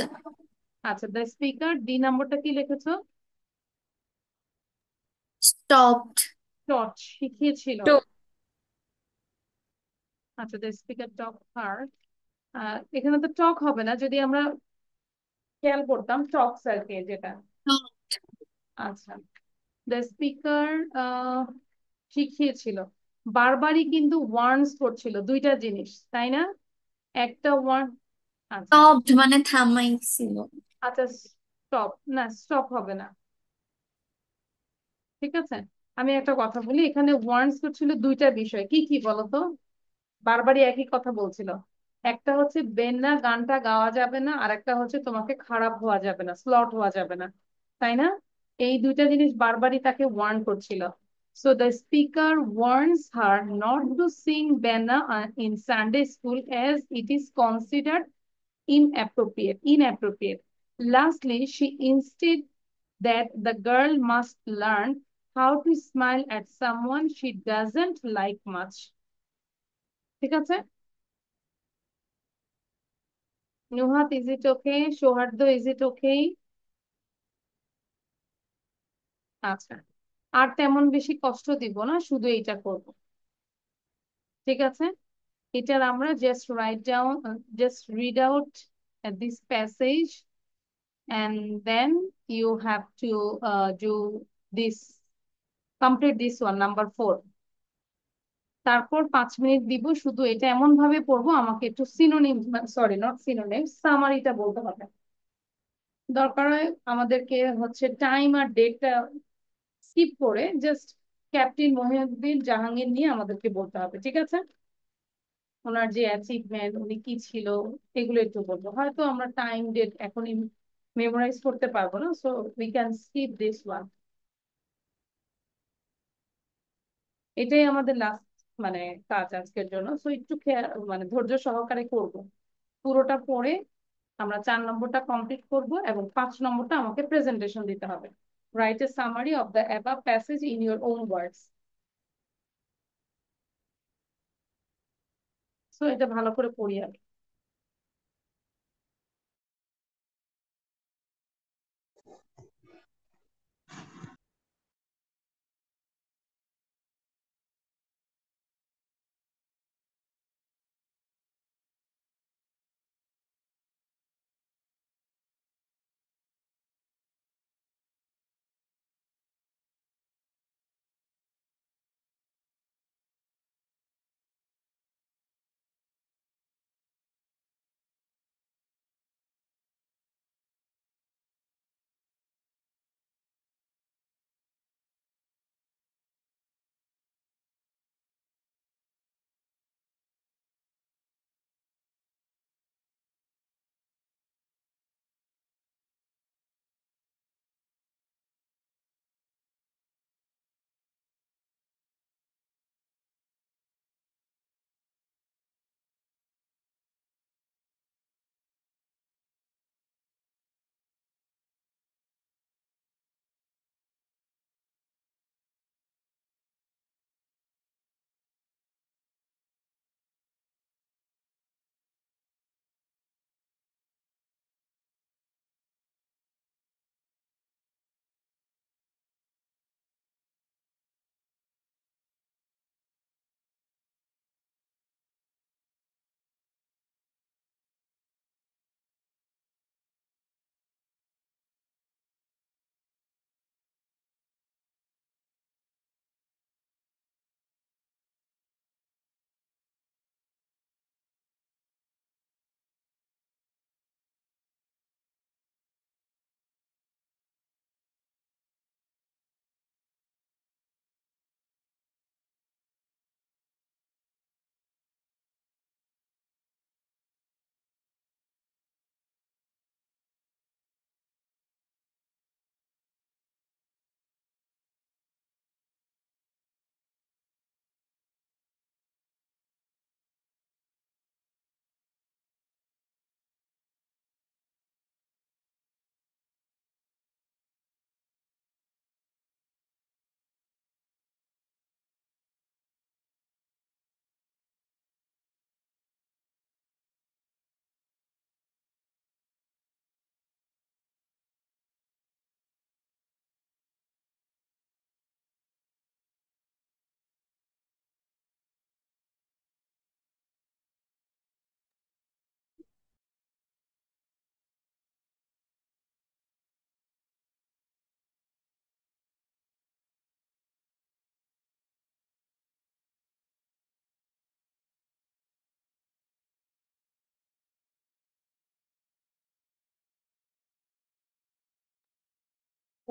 আচ্ছা, the speaker, D নম্বরটা কি লিখেছো? Stopped. Taught শিখিয়েছিল। To আচ্ছা, the speaker taught her, এখানে তো টক হবে না, যদি আমরা খেয়াল করতাম টক স্যারকে যেটা। Stopped. আচ্ছা, the speaker শিখিয়েছিল, বারবারই কিন্তু ওয়ার্নস করছিল, দুইটা জিনিস, তাই না? একটা ওয়ার্ন, আচ্ছা Stopped মানে থামাইছিল। আচ্ছা, স্টপ না, স্টপ হবে না, ঠিক আছে? আমি একটা কথা বলি, এখানে ওয়ার্নস করছিল দুইটা বিষয়, কি কি বলতো? বারবারই একই কথা বলছিল। একটা হচ্ছে বেন্না গানটা গাওয়া যাবে না, আর একটা হচ্ছে তোমাকে খারাপ হওয়া যাবে না, স্লট হওয়া যাবে না, তাই না? এই দুইটা জিনিস বারবারই তাকে ওয়ার্ন করছিল। So the speaker warns her not to sing Benna in Sunday school as it is considered inappropriate. Lastly, she insisted that the girl must learn how to smile at someone she doesn't like much. ঠিক আছে? Nuhat, is it okay? Shohardo, is it okay? আচ্ছা, আর তেমন বেশি কষ্ট দিব না, শুধু এইটা করব, ঠিক আছে? এটার আমরা just read out this passage, and then you have to do this, complete this one, number 4। তারপর 5 মিনিট দিব, শুধু এটা এমন ভাবে পড়বো, আমাকে একটু সিনোনিম, সরি নট সিনোনিম, সামারিটা বলতে হবে। দরকার হয় আমাদেরকে হচ্ছে টাইম আর ডেটটা স্কিপ করে জাস্ট ক্যাপ্টেন মহিউদ্দিন জাহাঙ্গীর নিয়ে আমাদেরকে বলতে হবে, ঠিক আছে? ওনার যে অ্যাচিভমেন্ট, উনি কি ছিল, এগুলো একটু বলবো। হয়তো আমরা টাইম ডেট এখনই মেমোরাইজ করতে পারবো না, so we can skip this one. এটাই আমাদের লাস্ট মানে কাজ আজকের জন্য, সো একটু মানে ধৈর্য সহকারে করব। পুরোটা পড়ে আমরা 4 নম্বরটা কমপ্লিট করব, এবং 5 নম্বরটা আমাকে প্রেজেন্টেশন দিতে হবে। Write a summary of the above passage in your own words. So এটা ভালো করে পড়ি আগে।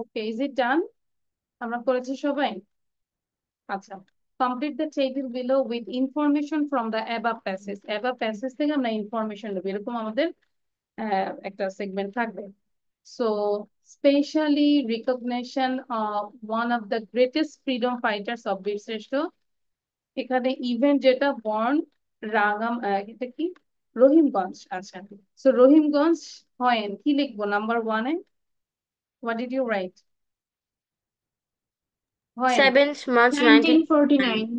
ওকে, ইজ ইট ডান? আমরা করেছি সবাই? আচ্ছা, complete the table below with information from the above passage. Above passage থেকে আমরা ইনফরমেশন নেবো, এরকম আমাদের একটা সেগমেন্ট থাকবে। So specially recognition of one of the greatest freedom fighters of বীরশ্রেষ্ঠ। এখানে ইভেন্ট যেটা বর্ন রাগাম, এটা কি, রহিমগঞ্জ। আচ্ছা, সো রহিমগঞ্জ হয়েন, কি লিখবো নাম্বার ওয়ানে? What did you write? When 7th March 1949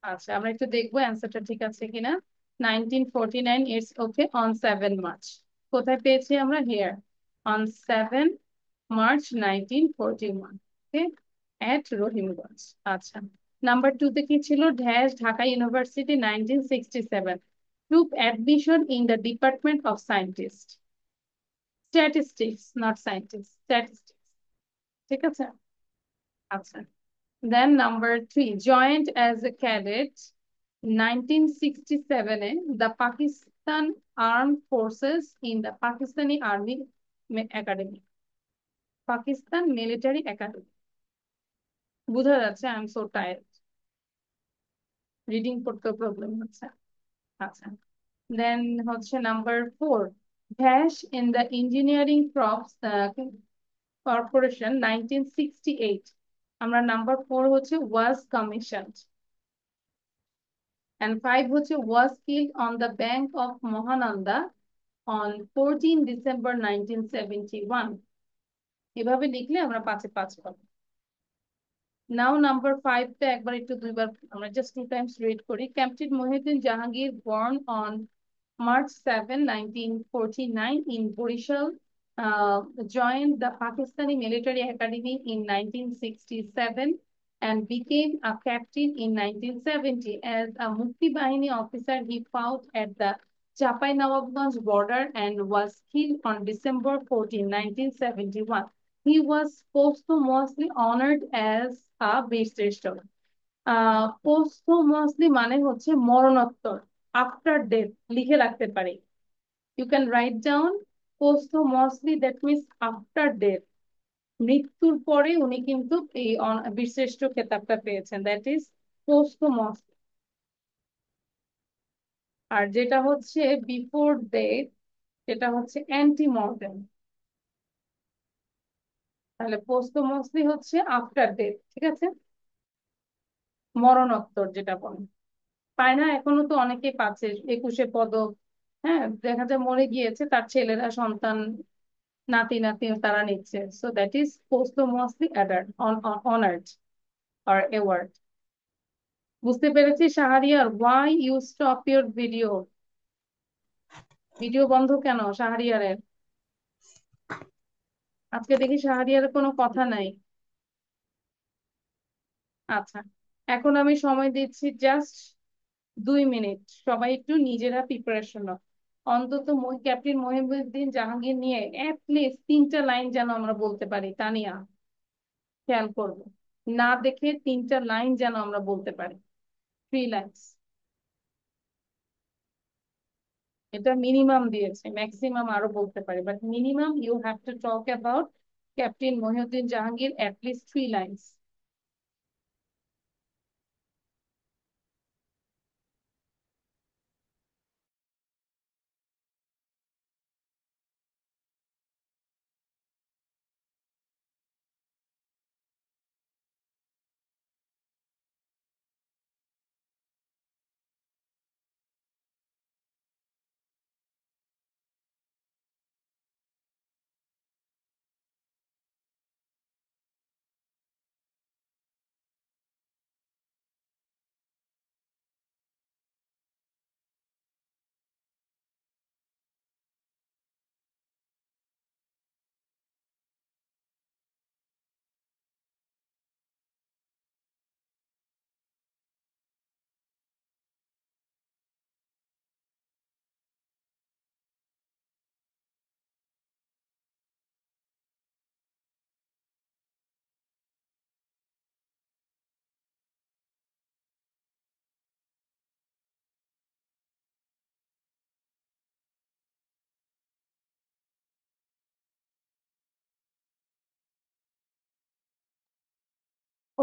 আচ্ছা, আমরা একটু দেখবো অ্যান্সারটা ঠিক আছে কিনা। 1949, ইটস ওকে, অন 7 মার্চ। কোথায় পেয়েছি আমরা? হিয়ার, অন 7 মার্চ 1941, ওকে, এট রহিমগঞ্জ। আচ্ছা, নাম্বার টু তে কি ছিল? Dash Dhaka university 1967 took admission in the Department of Scientist, Statistics, not Scientists, Statistics, ঠিক আছে? আচ্ছা, then number three, joined as a cadet 1967 the Pakistan Armed Forces in the Pakistani Army Academy, Pakistan Military Academy। বোঝা যাচ্ছে I am so tired, reading করতে problem হচ্ছে। আচ্ছা, দেন হচ্ছে number four, dash in the engineering crops corporation 1968। আমরা number four হচ্ছে ওয়াজ commissioned, and 5 হচ্ছে was killed on the bank of Mohananda on 14 December 1971। এভাবে লিখলে আমরা 5-এ 5 পাবো। নাও নাম্বার 5 তে একবার একটু দুইবার আমরা জাস্ট টু টাইমস রিড করি। Captain Mohiuddin Jahangir born on March 7, 1949 in Borishal, joined the Pakistani Military Academy in 1967 and became a captain in 1970. As a Mukti Bahini officer, he fought at the Chapai Nawabganj border and was killed on December 14, 1971. He was posthumously honored as a বীরশ্রেষ্ঠ। posthumously মানে হচ্ছে মরণোত্তর, after death লিখে রাখতে পারি। You can write down posthumously, that means after death, মৃত্যুর পরে উনি কিন্তু এই বীরশ্রেষ্ঠ খেতাবটা পেয়েছেন, দ্যাট ইজ posthumously। আর যেটা হচ্ছে বিফোর ডেথ, সেটা হচ্ছে অ্যান্টিমর্টেম। তাহলে posthumously হচ্ছে আফটার ডেথ, ঠিক আছে, মরণোত্তর যেটা বলে। পায় না, এখনো তো অনেকেই পাচ্ছে 21শে পদক। হ্যাঁ, দেখা যায় মরে গিয়েছে, তার ছেলেরা, সন্তান, নাতি নাতি তারা নিচ্ছে। So that is posthumously honored or award। বুঝতে পেরেছি Shahriar? Why you stop your video? Video বন্ধ কেন শাহরিয়ারের? আজকে দেখি শাহরিয়ারের কোনো কথা নাই। আচ্ছা, এখন আমি সময় দিচ্ছি জাস্ট 2 মিনিট, সবাই একটু নিজেরা প্রিপারেশন নাও। অন্তত ক্যাপ্টেন মহিউদ্দিন জাহাঙ্গীর নিয়ে অ্যাটলিস্ট 3টা লাইন যেন আমরা বলতে পারি। তানিয়া, খেয়াল করবো, না দেখে 3টা লাইন যেন আমরা বলতে পারি, 3 লাইনস। এটা মিনিমাম দিয়েছে, ম্যাক্সিমাম আরো বলতে পারি, but minimum you have to talk about captain Mohiuddin Jahangir at least 3 lines.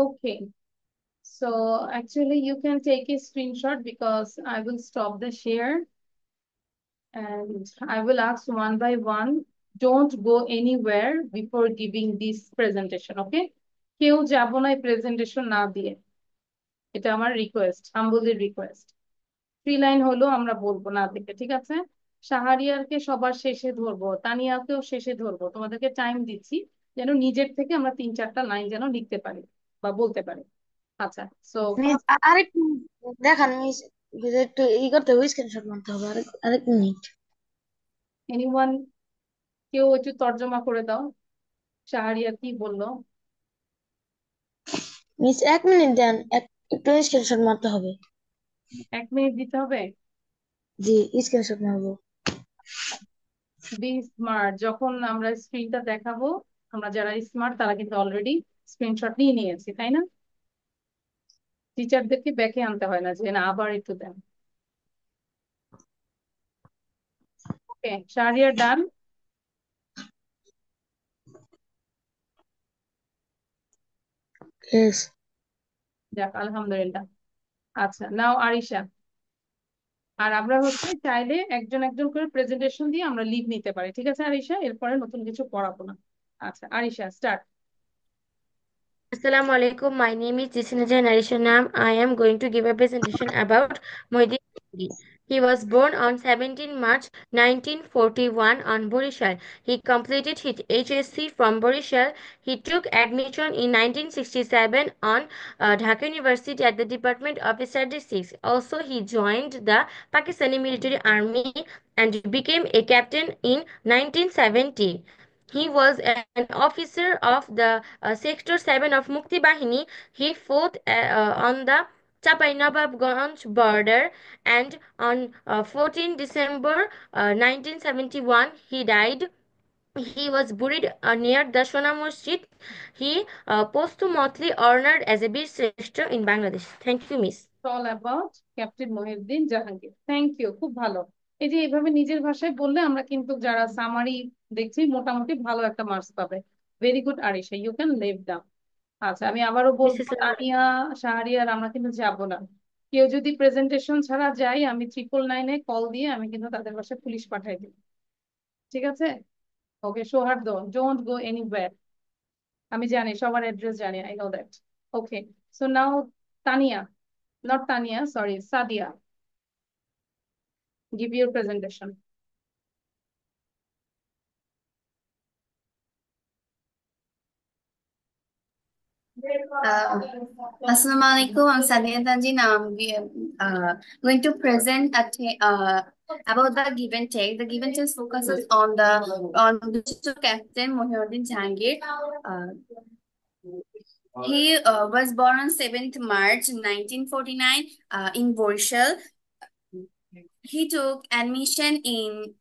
Okay. So actually you can take a screenshot because I will stop the share and I will ask one by one. Don't go anywhere before giving this presentation, okay? কেউ যাব না এই presentation না দিয়ে, এটা আমার request, হাম্বলি request. 3 line হলো আমরা বলবো না দেখে, ঠিক আছে? শাহরিয়ারকে সবার শেষে ধরবো, তানিয়াকেও শেষে ধরবো, তোমাদেরকে টাইম দিচ্ছি যেন নিজের থেকে আমরা 3-4টা লাইন যেন লিখতে পারি বা বলতে পারি। আচ্ছা, সো মিস আরেক মিনিট দেখান মিস, একটু করতে হবে, স্ক্রিনশট মারতে হবে। আরেক মিনিট এনিওয়ান, কেউ একটু তর্জমা করে দাও শাহরিয়ার কি বললো। মিস, 1 মিনিট দেন, একটু স্ক্রিনশট মারতে হবে। 1 মিনিট দিতে হবে। জি, স্ক্রিনশট মারবো। বি স্মার্ট, যখন আমরা স্ক্রিনটা দেখাবো, আমরা যারা স্মার্ট তারা কিন্তু অলরেডি স্ক্রিনশট নিয়ে নিয়েছি, তাই না? টিচারদেরকে ব্যাকে আনতে হয় না যে না আবার একটু দেন। ওকে, শাহরিয়ার ডান। ইয়েস। যাক, আলহামদুলিল্লাহ। আচ্ছা, নাও আরিশা। আর আমরা চাইলে একজন একজন করে প্রেজেন্টেশন দিয়ে আমরা লিভ নিতে পারি, ঠিক আছে আরিশা? এরপরে নতুন কিছু পড়াবো না। আচ্ছা Arisha, start. Assalamu alaikum. My name is Jisinaja Narishanam. I am going to give a presentation about Mohiuddin Jahangi. He was born on 17 March 1941 on Borishal. He completed his HSC from Borishal. He took admission in 1967 on Dhaka University at the Department of Statistics. Also, he joined the Pakistani military army and became a captain in 1970. He was an officer of the Sector 7 of Mukti Bahini. He fought on the Chapainababganj border, and on 14 December 1971 he died. He was buried near the Shona Masjid. He posthumously honored as a Bir Shrestha in Bangladesh. Thank you, Miss. All about captain Mohiuddin Jahangir. Thank you, খুব ভালো। এই যে এইভাবে নিজের ভাষায় বললে আমরা কিন্তু যারা সামারি দেখছি মোটামুটি ভালো একটা মার্কস পাবে। Very good Arisha, you can leave down. আচ্ছা, আমি আবারও বলবো, Mrs. তানিয়া শাহরিয়ার আমরা কিন্তু যাব না। কেউ যদি প্রেজেন্টেশন ছাড়া যায়, আমি 999-এ কল দিয়ে আমি কিন্তু তাদের বাসায় পুলিশ পাঠাই দিই, ঠিক আছে? ওকে সৌহার্দ্য, ডোন্ট গো এনিওয়্যার। আমি জানি সবার অ্যাড্রেস জানি, I know that. Okay, so now Tania, not Tania, sorry, Sadia. Give your presentation. Uh, Assalamualaikum, I'm Sadia Tanjin. Going to present about the give and take. The give and take focuses on the Captain Mohiuddin Jahangir. He was born on 7th March 1949 in Borishal. He took admission in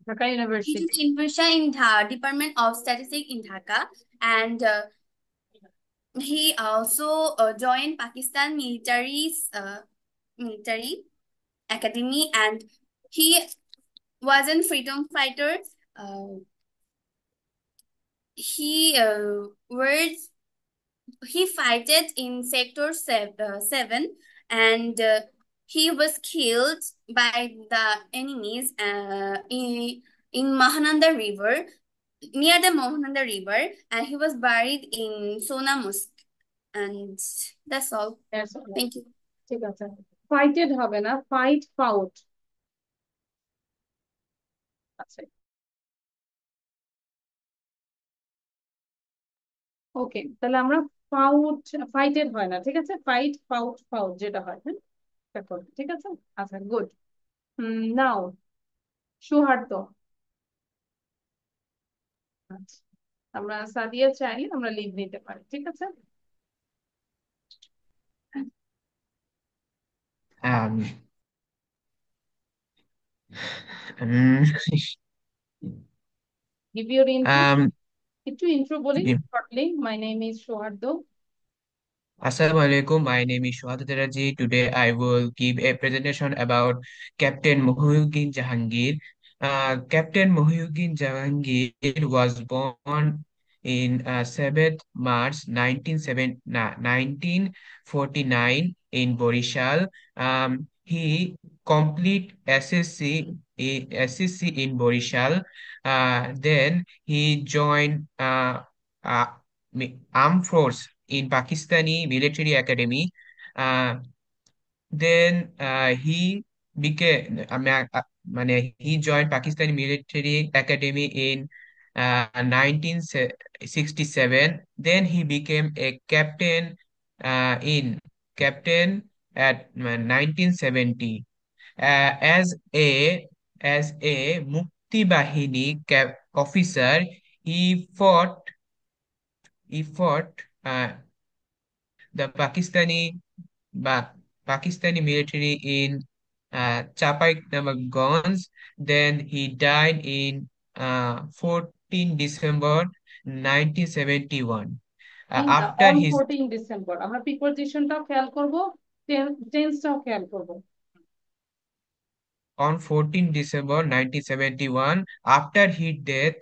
Dhaka University. in the Department of Statistics in Dhaka, and he also joined Pakistan military academy, and he was a freedom fighter. He was he fighted in Sector 7, and he was killed by the enemies in Mahananda River, near the Mahananda River, and he was buried in Sona Mosque. And that's all. That's all. Thank you. ঠিক আছে, ফাইটেড হবে না, fight fought. আচ্ছা, ওকে, তাহলে আমরা fought, ফাইটেড হয় না, ঠিক আছে? ফাইট ফাউট ফাউট যেটা হয়, হ্যাঁ এটা করবে, ঠিক আছে? আচ্ছা, গুড। নাও সৌহার্দ্য। আচ্ছা, আমরা সাদিয়া চাইলে আমরা লিভ নিতে পারি, ঠিক আছে? Um, um, Give your intro. um, একটু ইন্ট্রো বলি shortly. My name is Souhardya. Assalamu alaikum. My name is Shuhad Taraji. Today I will give a presentation about Captain Mohiuddin Jahangir. Captain Mohiuddin Jahangir was born in 7th March 1949 in Borishal. He complete SSC in Borishal. Then he joined uh, armed force in Pakistani military academy. Uh, then he joined Pakistani military academy in 1967. Then he became a captain at 1970. As a Mukti Bahini officer, he fought the Ba- Pakistani military in Chapai Then he died in 14 December 1971. After on his 14 December আমরা প্রিপোজিশনটাও খেয়াল করব, টেন্সটাও খেয়াল করব। on 14 December 1971, after his death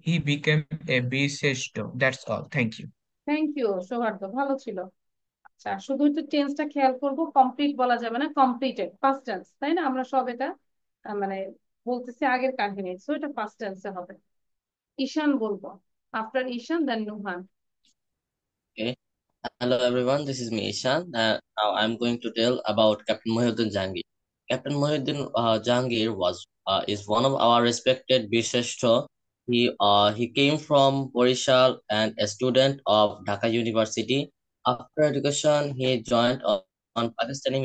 he became a Biseshto. That's all. Thank you. Thank you Souhardya, ভালো ছিল। আচ্ছা, শুধু একটু টেন্সটা খেয়াল করব, কমপ্লিট বলা যাবে না, কমপ্লিটেড ফার্স্ট টেন্স, তাই না? আমরা সব এটা মানে বলতেছি আগের কাহিনী, সো এটা ফার্স্ট টেন্সে হবে। ঈশান বলবো, after Ishan then Nuhan. Okay. Hello everyone, this is me Ishan. Now I'm going to tell about Captain Mohiuddin Jahangir. Captain Mohiuddin Jahangir is one of our respected Birsheshto. He came from Borishal and a student of Dhaka University. After education, he joined on Pakistani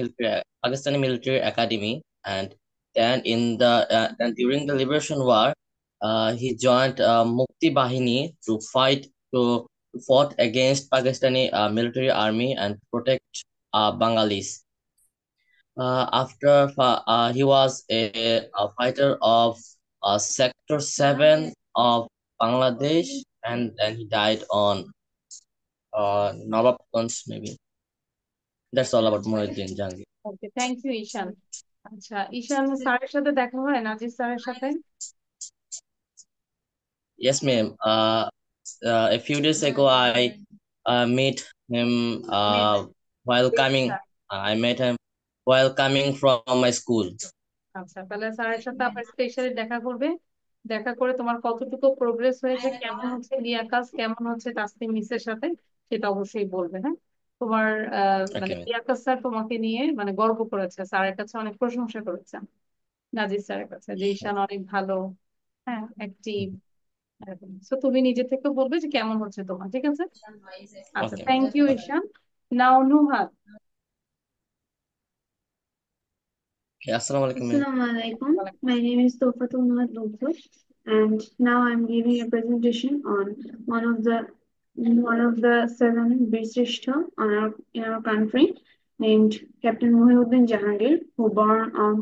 Military Academy, and then during the Liberation War, he joined Mukti Bahini to fought against Pakistani military army and protect Bengalis. He was a fighter of Sector 7 of Bangladesh, and then he died on Nawabganj maybe. That's all about Mohiuddin Jahangir. Okay, thank you Ishan. আচ্ছা, ঈশান স্যারের সাথে দেখা হয় নাজির স্যারের সাথে? Yes, ma'am. A few days ago, I met him while coming. I met him while coming from my school. আচ্ছা, তাহলে স্যারের সাথে আবার স্পেশালি দেখা করবে। দেখা করে তোমার কতটুকু প্রোগ্রেস হয়েছে, কেমন হচ্ছে লিয়াকাস, কেমন হচ্ছে তাসনিম মিসের সাথে, সেটা অবশ্যই বলবে। হ্যাঁ, তোমার মানে Okay, ma'am. লিয়াকাস স্যার তোমাকে নিয়ে মানে গর্ব করেছে, স্যারের কাছে অনেক প্রশংসা করেছেন নাজির স্যারের কাছে, যে ঈশান অনেক ভালো, হ্যাঁ অ্যাক্টিভ, এরকম। তো তুমি নিজে থেকে বলবে যে কেমন হচ্ছে তোমার, ঠিক আছে? আচ্ছা, Okay. Thank you Ishan. Now Nuhan. Okay, assalamu alaikum, ma'am. Assalamu alaikum. My name is Tofatul Muhammad Lutfur, and now I'm giving a presentation on one of the seven Birsheshta in our country, named Captain Mohiuddin Jahangir, who born on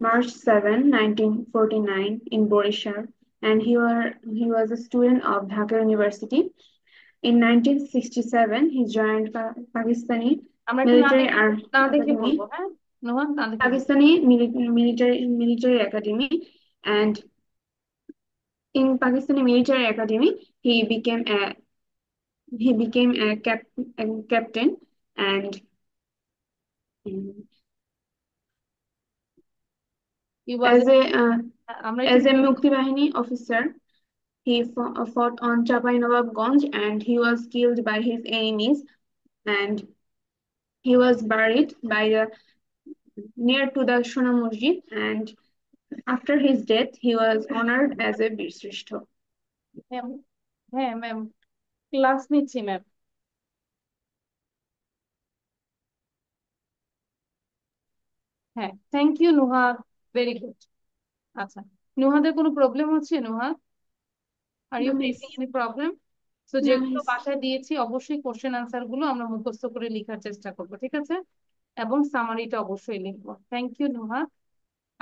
March 7, 1949 in Borishal, and he was a student of Dhaka University. In 1967, he joined Pakistani আমরা একটু military না দেখে academy. বলবো, হ্যাঁ নুহান, না দেখে বলবো। Pakistani military academy, and in Pakistani military academy he became a captain, and He was as a আমরা as একটু a Mukti Bahini officer. He fought on Chapai-Nawabganj, and he was killed by his enemies, and he was buried near to the Shona Masjid, and after his death he was honored as a Bir Shrestha. হ্যাঁ ma'am, class নিচ্ছি ma'am. হ্যাঁ, thank you Nuha, very good. আচ্ছা, নুহাদের কোনো problem হচ্ছে? Nuha, are you No, miss. Facing any problem? তো No, যেগুলো miss. বাসায় দিয়েছি অবশ্যই কোশ্চেন আনসার গুলো আমরা মুখস্থ করে লেখার চেষ্টা করবো, ঠিক আছে? এবং সামারিটা অবশ্যই লিখবো। Thank you Nuha.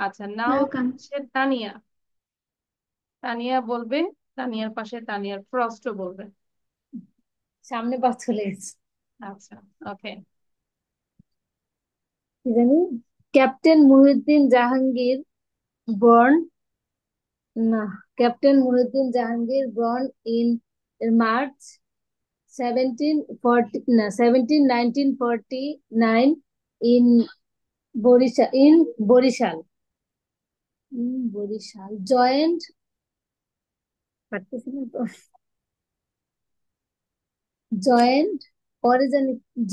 আচ্ছা, নাও Welcome. হচ্ছে তানিয়া। তানিয়া বলবে, তানিয়ার পাশে তানিয়ার ফ্রস্টও বলবে। সামনে বাস চলে গেছে। আচ্ছা, ওকে। কি জানি, ক্যাপ্টেন মহিউদ্দিন জাহাঙ্গীর born না Captain Muhyiddin Jahangir born in March 1949 in Borishal. Joined পারতেছি না তো।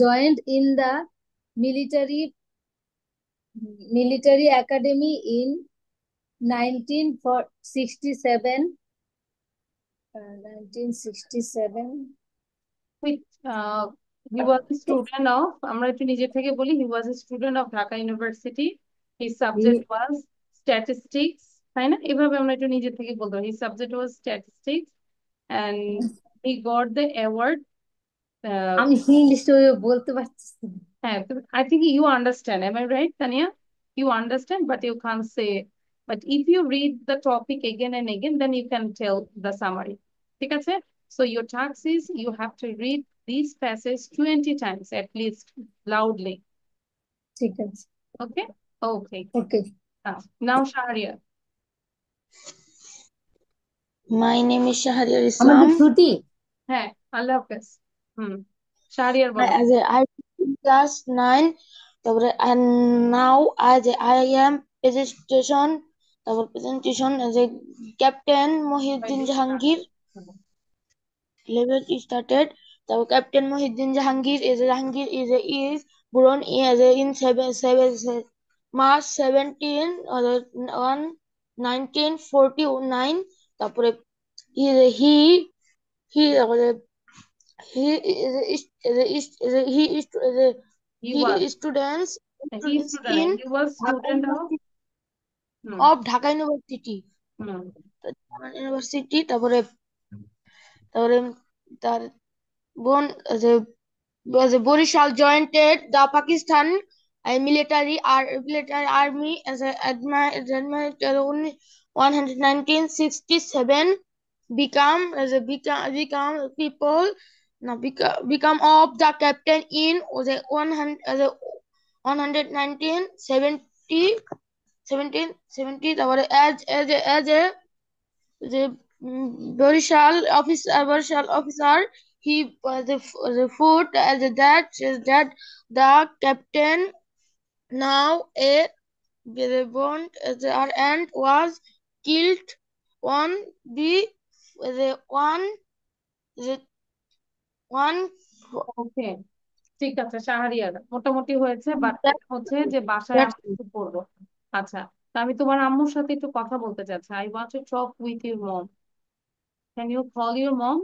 joined in the military academy in 1967. 1967. Which he was a student of, আমরা একটু নিজে থেকে বলি, he was a student of Dhaka University. His subject was statistics, তাই না? এভাবে আমরা একটু নিজে থেকে বলতে পারি, his subject was statistics and he got the award. আমি ইংলিশ বলতে পারতেছি না। হ্যাঁ, I think you understand, am I right, Tania? You understand, but you can't say. But if you read the topic again and again, then you can tell the summary. ঠিক আছে? So your task is you have to read these passages 20 times at least loudly. ঠিক আছে। Okay? Okay. Okay. Now Shahriar. My name is Shahriar আমাদের Islam. ছুটি। হ্যাঁ, আল্লাহ হাফেজ। Shahriar বলো। I class 9. And now I am presentation as a Captain Mohiuddin Jahangir. Level started. The Captain Mohiuddin Jahangir is born in March 17 1949. তারপরে he students in He was student of Dhaka University. University. তারপরে তার বোন Borishal joined the Pakistan military army as a admiral in 1967. Become of the captain in the 1970 as a Borishal officer. He was the foot as that the captain now a bond and was killed on the one. ওকে, ঠিক আছে শাহরিয়ার, মোটামুটি হয়েছে, but হচ্ছে যে বাসায় আমি একটু পড়বো। আচ্ছা, তো আমি তোমার আম্মুর সাথে একটু কথা বলতে চাচ্ছি। I want to talk with your mom. Can you call your mom?